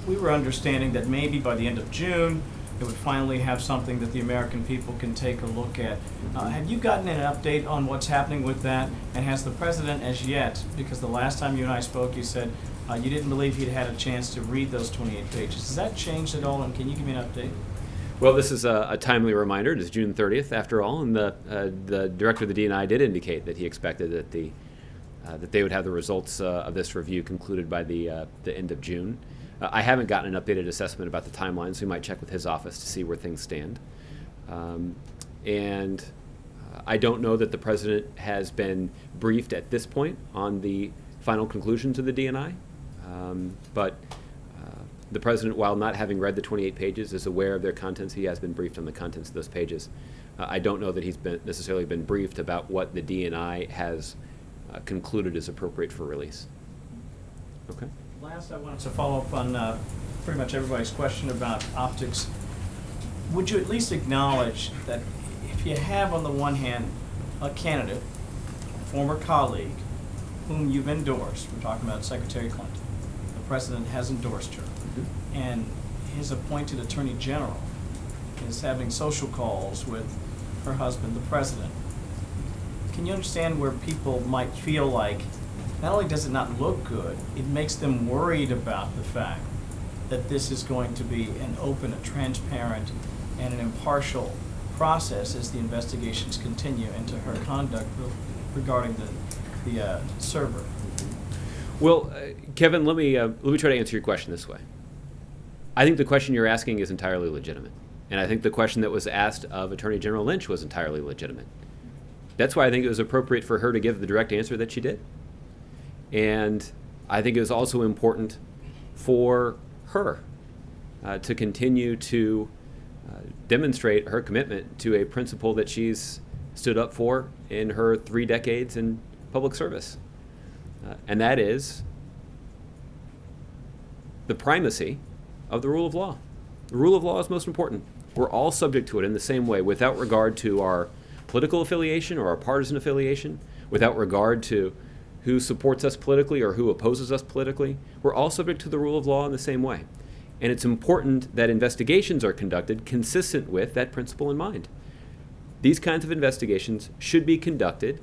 we were understanding that maybe by the end of June, it would finally have something that the American people can take a look at. Have you gotten an update on what's happening with that? And has the president as yet, because the last time you and I spoke, you said you didn't believe he'd had a chance to read those 28 pages. Has that changed at all? And can you give me an update? Well, this is a timely reminder. It is June 30th, after all, and the director of the D&I did indicate that he expected that that they would have the results of this review concluded by the end of June. I haven't gotten an updated assessment about the timeline, so we might check with his office to see where things stand. And I don't know that the president has been briefed at this point on the final conclusions of the D&I, but the president, while not having read the 28 pages, is aware of their contents. He has been briefed on the contents of those pages. I don't know that he's necessarily been briefed about what the D&I has concluded is appropriate for release. Okay. Last, I wanted to follow up on pretty much everybody's question about optics. Would you at least acknowledge that if you have, on the one hand, a candidate, a former colleague, whom you've endorsed, we're talking about Secretary Clinton, the president has endorsed her, and his appointed attorney general is having social calls with her husband, the president. Can you understand where people might feel like, not only does it not look good, it makes them worried about the fact that this is going to be an open, a transparent, and an impartial process as the investigations continue into her conduct regarding the server? Well, Kevin, let me try to answer your question this way. I think the question you're asking is entirely legitimate. And I think the question that was asked of Attorney General Lynch was entirely legitimate. That's why I think it was appropriate for her to give the direct answer that she did. And I think it was also important for her to continue to demonstrate her commitment to a principle that she's stood up for in her 3 decades in public service. And that is the primacy of the rule of law. The rule of law is most important. We're all subject to it in the same way, without regard to our political affiliation or our partisan affiliation, without regard to who supports us politically or who opposes us politically. We're all subject to the rule of law in the same way. And it's important that investigations are conducted consistent with that principle in mind. These kinds of investigations should be conducted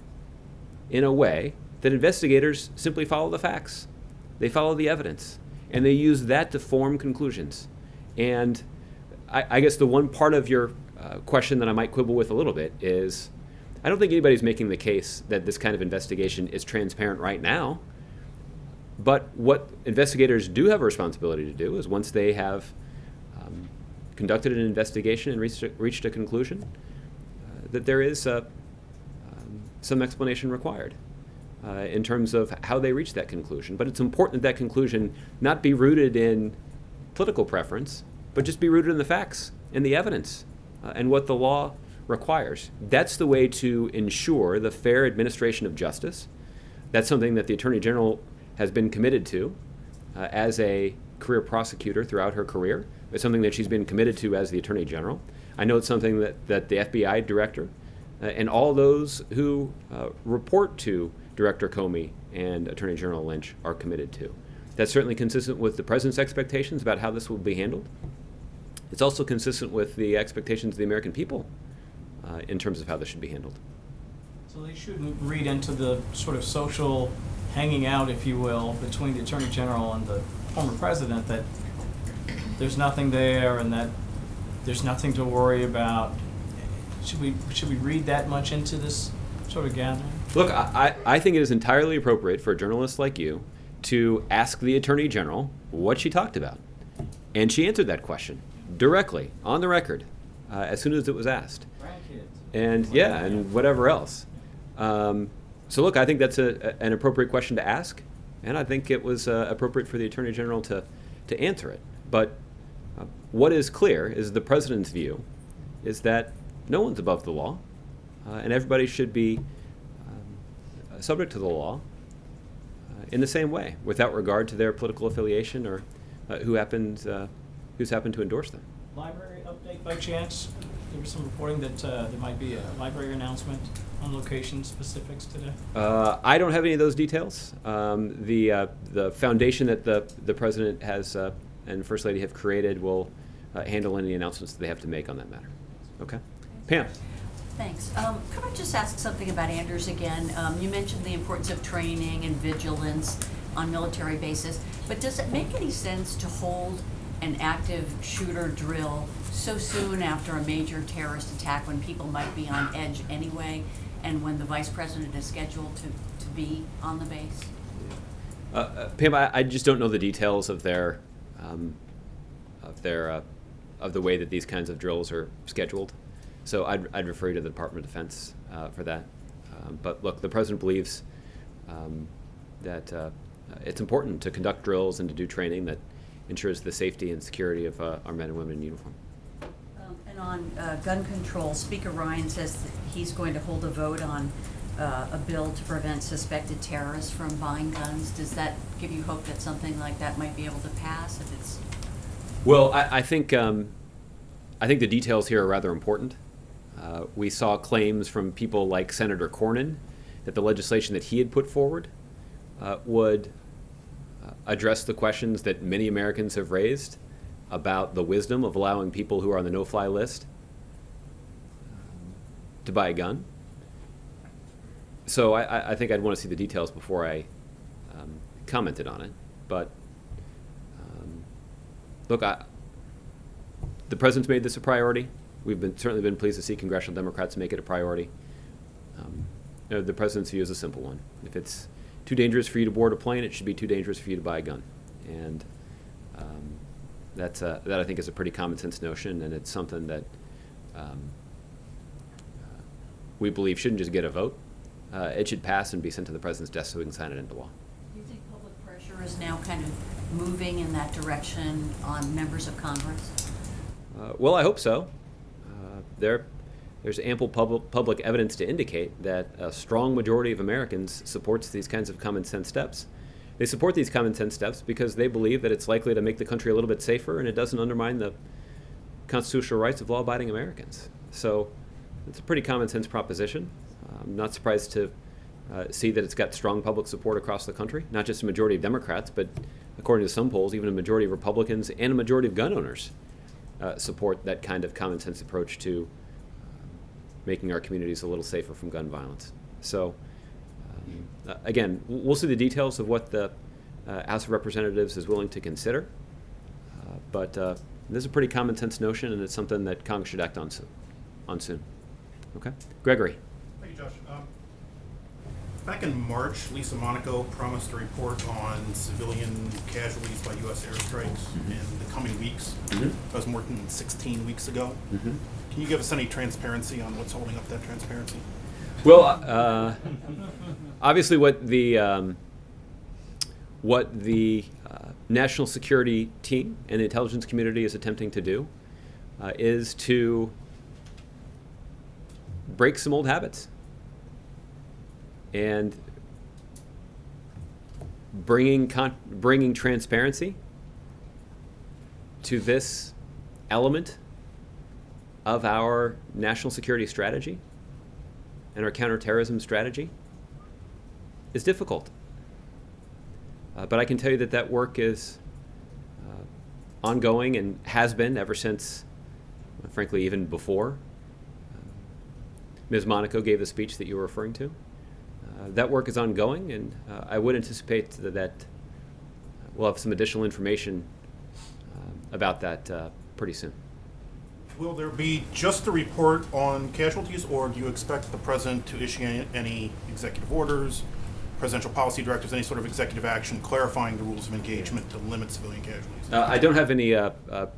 in a way that investigators simply follow the facts. They follow the evidence, and they use that to form conclusions. And I guess the one part of your question that I might quibble with a little bit is, I don't think anybody's making the case that this kind of investigation is transparent right now. But what investigators do have a responsibility to do is, once they have conducted an investigation and reached a conclusion, that there is some explanation required in terms of how they reach that conclusion. But it's important that conclusion not be rooted in political preference, but just be rooted in the facts and the evidence and what the law requires. That's the way to ensure the fair administration of justice. That's something that the Attorney General has been committed to as a career prosecutor throughout her career. It's something that she's been committed to as the Attorney General. I know it's something that the FBI director and all those who report to Director Comey and Attorney General Lynch are committed to. That's certainly consistent with the President's expectations about how this will be handled. It's also consistent with the expectations of the American people in terms of how this should be handled. So they shouldn't read into the sort of social hanging out, if you will, between the Attorney General and the former President, that there's nothing there and that there's nothing to worry about. Should we read that much into this sort of gathering? Look, I think it is entirely appropriate for a journalist like you to ask the Attorney General what she talked about. And she answered that question directly, on the record, as soon as it was asked. And yeah, and whatever else. So look, I think that's an appropriate question to ask, and I think it was appropriate for the Attorney General to answer it. But what is clear is the President's view is that no one's above the law, and everybody should be subject to the law in the same way, without regard to their political affiliation or who's happened to endorse them. Library update by chance? There was some reporting that there might be a library announcement on location specifics today. I don't have any of those details. The foundation that the President has and First Lady have created will handle any announcements that they have to make on that matter. Okay? Pam. Thanks. Could I just ask something about Anders again? You mentioned the importance of training and vigilance on military bases, but does it make any sense to hold an active shooter drill so soon after a major terrorist attack, when people might be on edge anyway, and when the Vice President is scheduled to be on the base? Pam, I just don't know the details of the way that these kinds of drills are scheduled. So I'd refer you to the Department of Defense for that. But look, the President believes that it's important to conduct drills and to do training that ensures the safety and security of our men and women in uniform. And on gun control, Speaker Ryan says that he's going to hold a vote on a bill to prevent suspected terrorists from buying guns. Does that give you hope that something like that might be able to pass if it's? Well, I think the details here are rather important. We saw claims from people like Senator Cornyn that the legislation that he had put forward would address the questions that many Americans have raised about the wisdom of allowing people who are on the no-fly list to buy a gun. So I think I'd want to see the details before I commented on it. But look, the president's made this a priority. We've certainly been pleased to see congressional Democrats make it a priority. The president's view is a simple one. If it's too dangerous for you to board a plane, it should be too dangerous for you to buy a gun. And that I think is a pretty common sense notion, and it's something that we believe shouldn't just get a vote. It should pass and be sent to the president's desk so we can sign it into law. Do you think public pressure is now kind of moving in that direction on members of Congress? Well, I hope so. There's ample public evidence to indicate that a strong majority of Americans supports these kinds of common sense steps. They support these common sense steps because they believe that it's likely to make the country a little bit safer and it doesn't undermine the constitutional rights of law-abiding Americans. So it's a pretty common sense proposition. I'm not surprised to see that it's got strong public support across the country, not just a majority of Democrats, but according to some polls, even a majority of Republicans and a majority of gun owners support that kind of common sense approach to making our communities a little safer from gun violence. So again, we'll see the details of what the House of Representatives is willing to consider, but this is a pretty common sense notion, and it's something that Congress should act on soon. Okay, Gregory. Thank you, Josh. Back in March, Lisa Monaco promised a report on civilian casualties by U.S. airstrikes in the coming weeks. That was more than 16 weeks ago. Can you give us any transparency on what's holding up that transparency? Well, obviously, what the national security team and the intelligence community is attempting to do is to break some old habits and bringing transparency to this element of our national security strategy and our counterterrorism strategy is difficult. But I can tell you that work is ongoing and has been ever since, frankly, even before Ms. Monaco gave the speech that you were referring to. That work is ongoing, and I would anticipate that we'll have some additional information about that pretty soon. Will there be just a report on casualties, or do you expect the president to issue any executive orders, presidential policy directives, any sort of executive action clarifying the rules of engagement to limit civilian casualties? I don't have any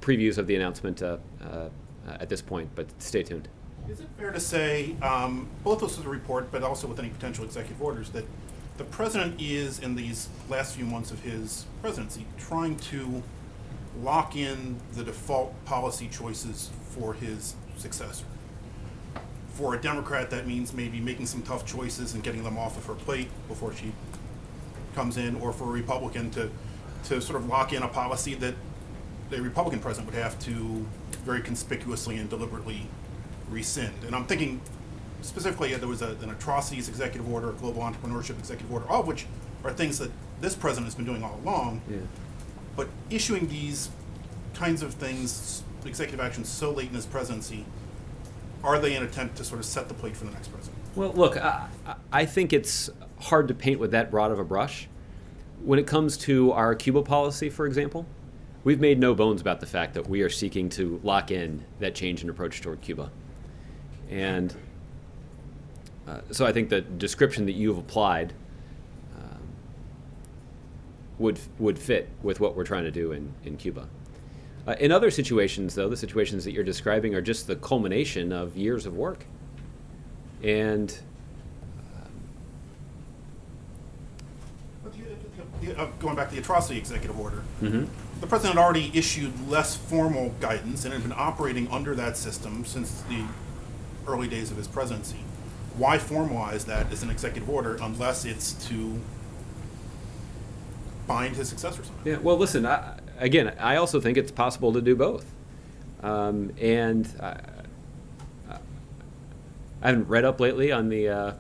previews of the announcement at this point, but stay tuned. Is it fair to say, both with the report, but also with any potential executive orders, that the president is, in these last few months of his presidency, trying to lock in the default policy choices for his successor? For a Democrat, that means maybe making some tough choices and getting them off of her plate before she comes in, or for a Republican to sort of lock in a policy that the Republican president would have to very conspicuously and deliberately rescind. And I'm thinking specifically, there was an atrocities executive order, a global entrepreneurship executive order, all of which are things that this president has been doing all along. Yeah. But issuing these kinds of things, executive actions, so late in his presidency, are they an attempt to sort of set the plate for the next president? Well, look, I think it's hard to paint with that broad of a brush. When it comes to our Cuba policy, for example, we've made no bones about the fact that we are seeking to lock in that change in approach toward Cuba. And so I think the description that you've applied would fit with what we're trying to do in Cuba. In other situations, though, the situations that you're describing are just the culmination of years of work. And going back to the atrocity executive order, the president had already issued less formal guidance and had been operating under that system since the early days of his presidency. Why formalize that as an executive order unless it's to bind his successors on it? Yeah, well, listen, I also think it's possible to do both. And I haven't read up lately on the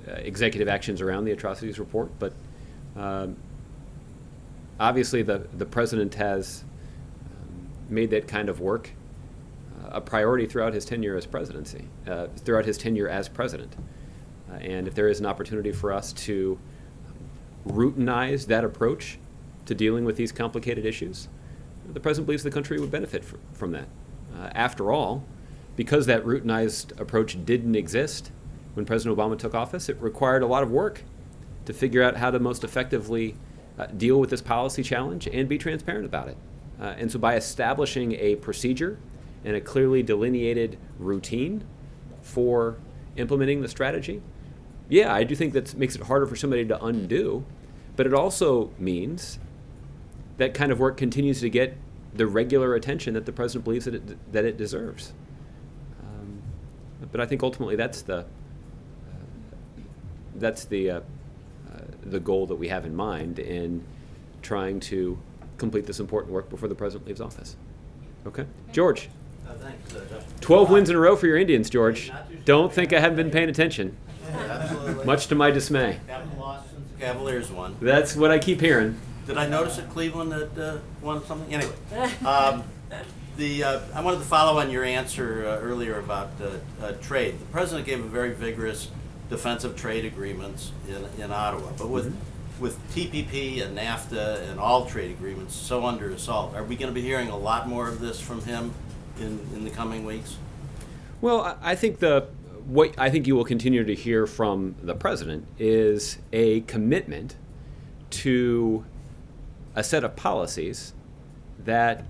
executive actions around the atrocities report, but obviously the president has made that kind of work a priority throughout his tenure as throughout his tenure as president. And if there is an opportunity for us to routinize that approach to dealing with these complicated issues, the president believes the country would benefit from that. After all, because that routinized approach didn't exist when President Obama took office, it required a lot of work to figure out how to most effectively deal with this policy challenge and be transparent about it. And so by establishing a procedure and a clearly delineated routine for implementing the strategy, yeah, I do think that makes it harder for somebody to undo, but it also means that kind of work continues to get the regular attention that the president believes that it deserves. But I think ultimately that's the goal that we have in mind in trying to complete this important work before the president leaves office. Okay, George. Thanks, Justin. 12 wins in a row for your Indians, George. Don't think I haven't been paying attention. Absolutely. Much to my dismay. Haven't lost since the Cavaliers won. That's what I keep hearing. Did I notice at Cleveland that won something? Anyway, I wanted to follow on your answer earlier about trade. The president gave a very vigorous defense of trade agreements in Ottawa, but with TPP and NAFTA and all trade agreements so under assault, are we going to be hearing a lot more of this from him in the coming weeks? Well, I think what I think you will continue to hear from the president is a commitment to a set of policies that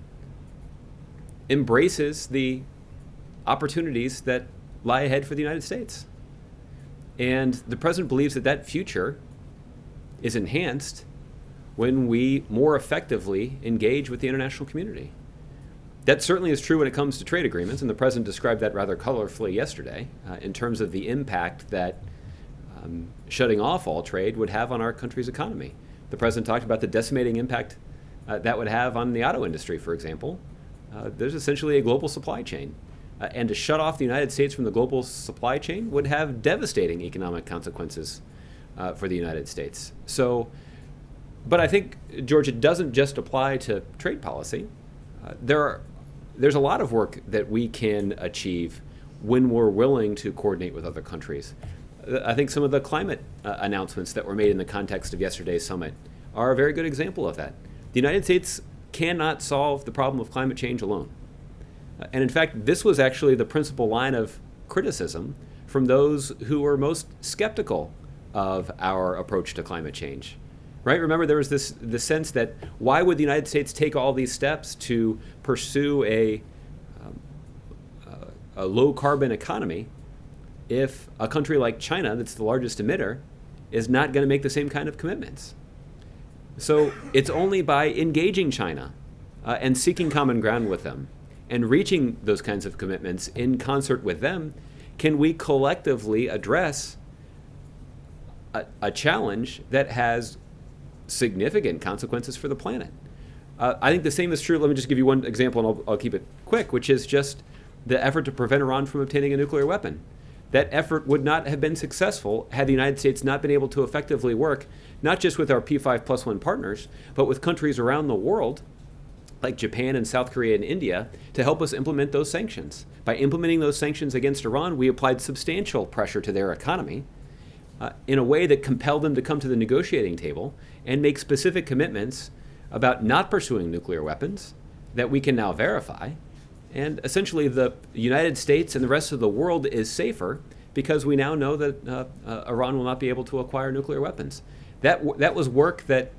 embraces the opportunities that lie ahead for the United States. And the president believes that future is enhanced when we more effectively engage with the international community. That certainly is true when it comes to trade agreements, and the president described that rather colorfully yesterday in terms of the impact that shutting off all trade would have on our country's economy. The president talked about the decimating impact that would have on the auto industry, for example. There's essentially a global supply chain. And to shut off the United States from the global supply chain would have devastating economic consequences for the United States. But I think, George, it doesn't just apply to trade policy. There's a lot of work that we can achieve when we're willing to coordinate with other countries. I think some of the climate announcements that were made in the context of yesterday's summit are a very good example of that. The United States cannot solve the problem of climate change alone. And in fact, this was actually the principal line of criticism from those who were most skeptical of our approach to climate change. Right? Remember, there was the sense that why would the United States take all these steps to pursue a low-carbon economy if a country like China, that's the largest emitter, is not going to make the same kind of commitments? So it's only by engaging China and seeking common ground with them and reaching those kinds of commitments in concert with them can we collectively address a challenge that has significant consequences for the planet. I think the same is true. Let me just give you one example, and I'll keep it quick, which is just the effort to prevent Iran from obtaining a nuclear weapon. That effort would not have been successful had the United States not been able to effectively work, not just with our P5+1 partners, but with countries around the world, like Japan and South Korea and India, to help us implement those sanctions. By implementing those sanctions against Iran, we applied substantial pressure to their economy in a way that compelled them to come to the negotiating table and make specific commitments about not pursuing nuclear weapons that we can now verify. And essentially, the United States and the rest of the world is safer because we now know that Iran will not be able to acquire nuclear weapons. That was work that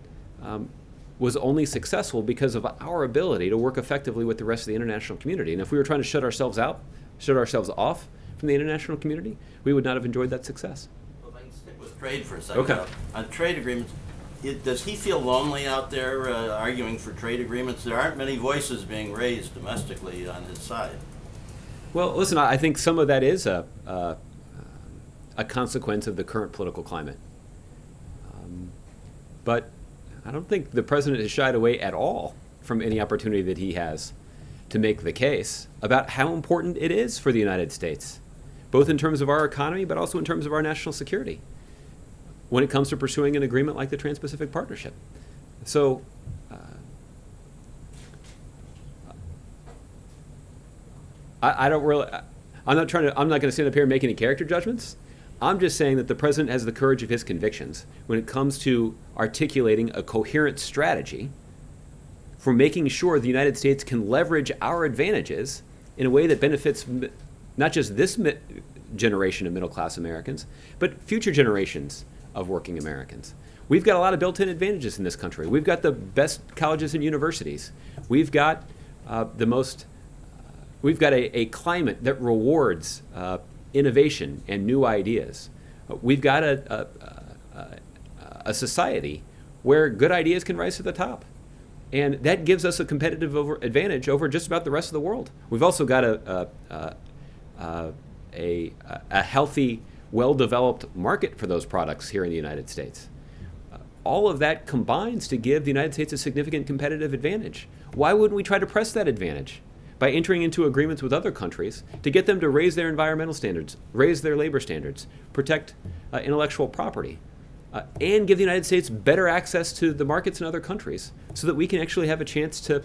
was only successful because of our ability to work effectively with the rest of the international community. And if we were trying to shut ourselves off from the international community, we would not have enjoyed that success. Well, if I can stick with trade for a second. Okay. On trade agreements, does he feel lonely out there arguing for trade agreements? There aren't many voices being raised domestically on his side. Well, listen, I think some of that is a consequence of the current political climate. But I don't think the president has shied away at all from any opportunity that he has to make the case about how important it is for the United States, both in terms of our economy, but also in terms of our national security, when it comes to pursuing an agreement like the Trans-Pacific Partnership. So I don't really. I'm not going to stand up here and make any character judgments. I'm just saying that the president has the courage of his convictions when it comes to articulating a coherent strategy for making sure the United States can leverage our advantages in a way that benefits not just this generation of middle-class Americans, but future generations of working Americans. We've got a lot of built-in advantages in this country. We've got the best colleges and universities. We've got we've got a climate that rewards innovation and new ideas. We've got a society where good ideas can rise to the top. And that gives us a competitive advantage over just about the rest of the world. We've also got a healthy, well-developed market for those products here in the United States. All of that combines to give the United States a significant competitive advantage. Why wouldn't we try to press that advantage by entering into agreements with other countries to get them to raise their environmental standards, raise their labor standards, protect intellectual property, and give the United States better access to the markets in other countries so that we can actually have a chance to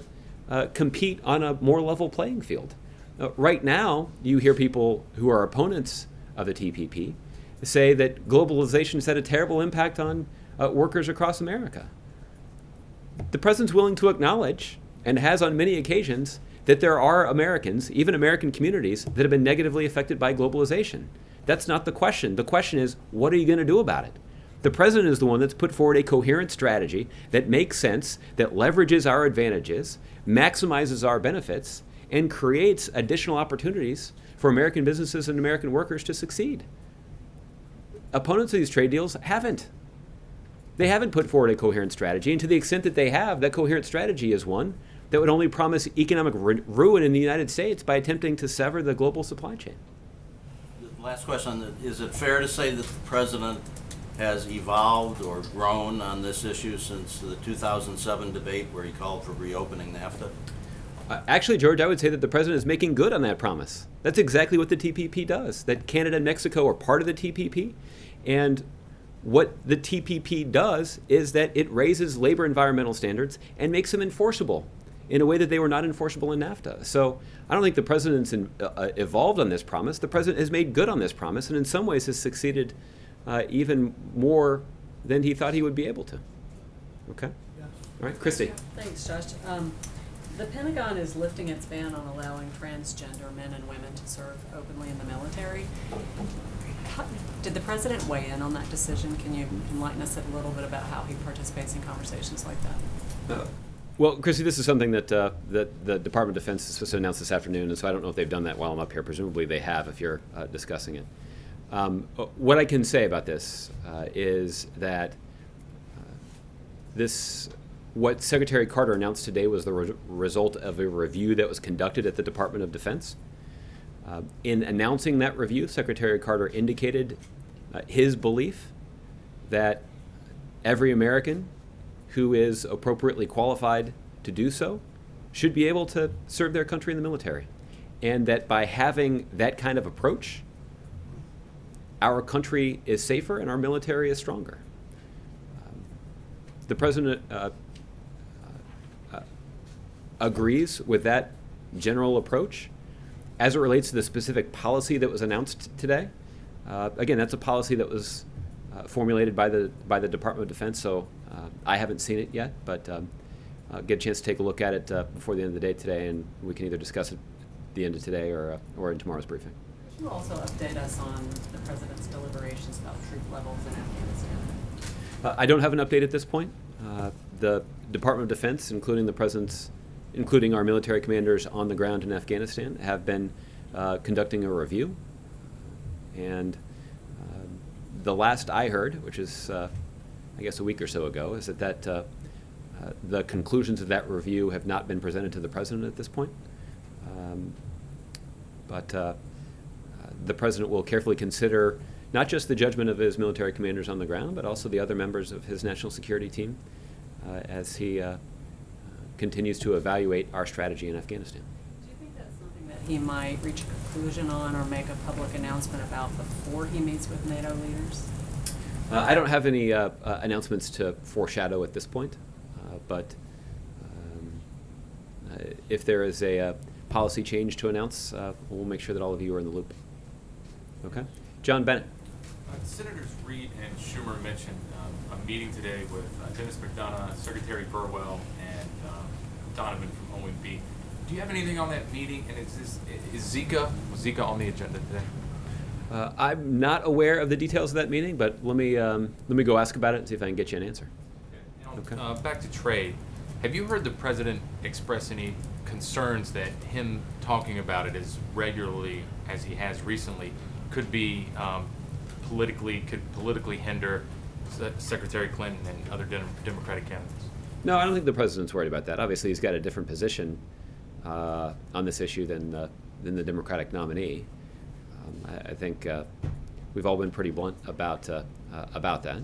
compete on a more level playing field. Right now, you hear people who are opponents of the TPP say that globalization has had a terrible impact on workers across America. The president's willing to acknowledge, and has on many occasions, that there are Americans, even American communities, that have been negatively affected by globalization. That's not the question. The question is, what are you going to do about it? The president is the one that's put forward a coherent strategy that makes sense, that leverages our advantages, maximizes our benefits, and creates additional opportunities for American businesses and American workers to succeed. Opponents of these trade deals haven't. They haven't put forward a coherent strategy, and to the extent that they have, that coherent strategy is one that would only promise economic ruin in the United States by attempting to sever the global supply chain. Last question, is it fair to say that the president has evolved or grown on this issue since the 2007 debate where he called for reopening NAFTA? Actually, George, I would say that the president is making good on that promise. That's exactly what the TPP does, that Canada and Mexico are part of the TPP. And what the TPP does is that it raises labor environmental standards and makes them enforceable in a way that they were not enforceable in NAFTA. So I don't think the president's evolved on this promise. The president has made good on this promise and in some ways has succeeded even more than he thought he would be able to. Okay? Yes. All right, Christy. Thanks, Josh. The Pentagon is lifting its ban on allowing transgender men and women to serve openly in the military. Did the president weigh in on that decision? Can you enlighten us a little bit about how he participates in conversations like that? Well, Christy, this is something that the Department of Defense is supposed to announce this afternoon, and so I don't know if they've done that while I'm up here. Presumably they have if you're discussing it. What I can say about this is that what Secretary Carter announced today was the result of a review that was conducted at the Department of Defense. In announcing that review, Secretary Carter indicated his belief that every American who is appropriately qualified to do so should be able to serve their country in the military. And that by having that kind of approach, our country is safer and our military is stronger. The president agrees with that general approach. As it relates to the specific policy that was announced today, again, that's a policy that was formulated by the Department of Defense, so I haven't seen it yet, but get a chance to take a look at it before the end of the day today, and we can either discuss it at the end of today or in tomorrow's briefing. Could you also update us on the president's deliberations about troop levels in Afghanistan? I don't have an update at this point. The Department of Defense, including our military commanders on the ground in Afghanistan, have been conducting a review. And the last I heard, which is, I guess, a week or so ago, is that the conclusions of that review have not been presented to the president at this point. But the president will carefully consider not just the judgment of his military commanders on the ground, but also the other members of his national security team as he continues to evaluate our strategy in Afghanistan. Do you think that's something that he might reach a conclusion on or make a public announcement about before he meets with NATO leaders? I don't have any announcements to foreshadow at this point, but if there is a policy change to announce, we'll make sure that all of you are in the loop. Okay? John Bennett. Senators Reid and Schumer mentioned a meeting today with Dennis McDonough, Secretary Burwell, and Donovan from OMB. Do you have anything on that meeting? And is Zika on the agenda today? I'm not aware of the details of that meeting, but let me go ask about it and see if I can get you an answer. Okay. Okay. Back to trade. Have you heard the president express any concerns that him talking about it as regularly as he has recently could be politically hinder Secretary Clinton and other Democratic candidates? No, I don't think the president's worried about that. Obviously, he's got a different position on this issue than the Democratic nominee. I think we've all been pretty blunt about that.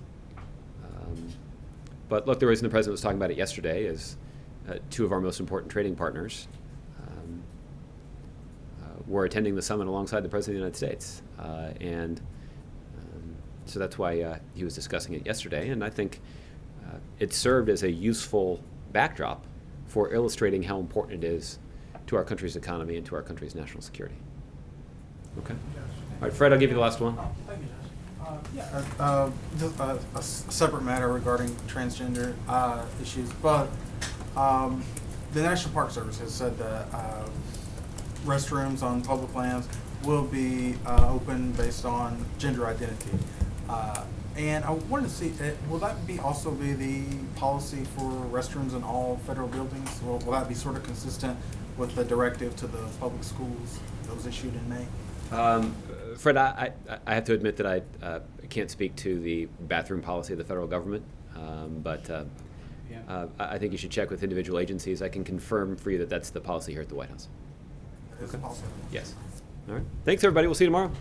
But look, the reason the president was talking about it yesterday is two of our most important trading partners were attending the summit alongside the President of the United States. So that's why he was discussing it yesterday. And I think it served as a useful backdrop for illustrating how important it is to our country's economy and to our country's national security. Okay. All right, Fred, I'll give you the last one. Just a separate matter regarding transgender issues, but the National Park Service has said that restrooms on public lands will be open based on gender identity. And I wanted to see, will that be also be the policy for restrooms in all federal buildings? Will that be sort of consistent with the directive to the public schools that was issued in May? Fred, I have to admit that I can't speak to the bathroom policy of the federal government, but I think you should check with individual agencies. I can confirm for you that that's the policy here at the White House. That is the policy. Yes. All right. Thanks, everybody. We'll see you tomorrow.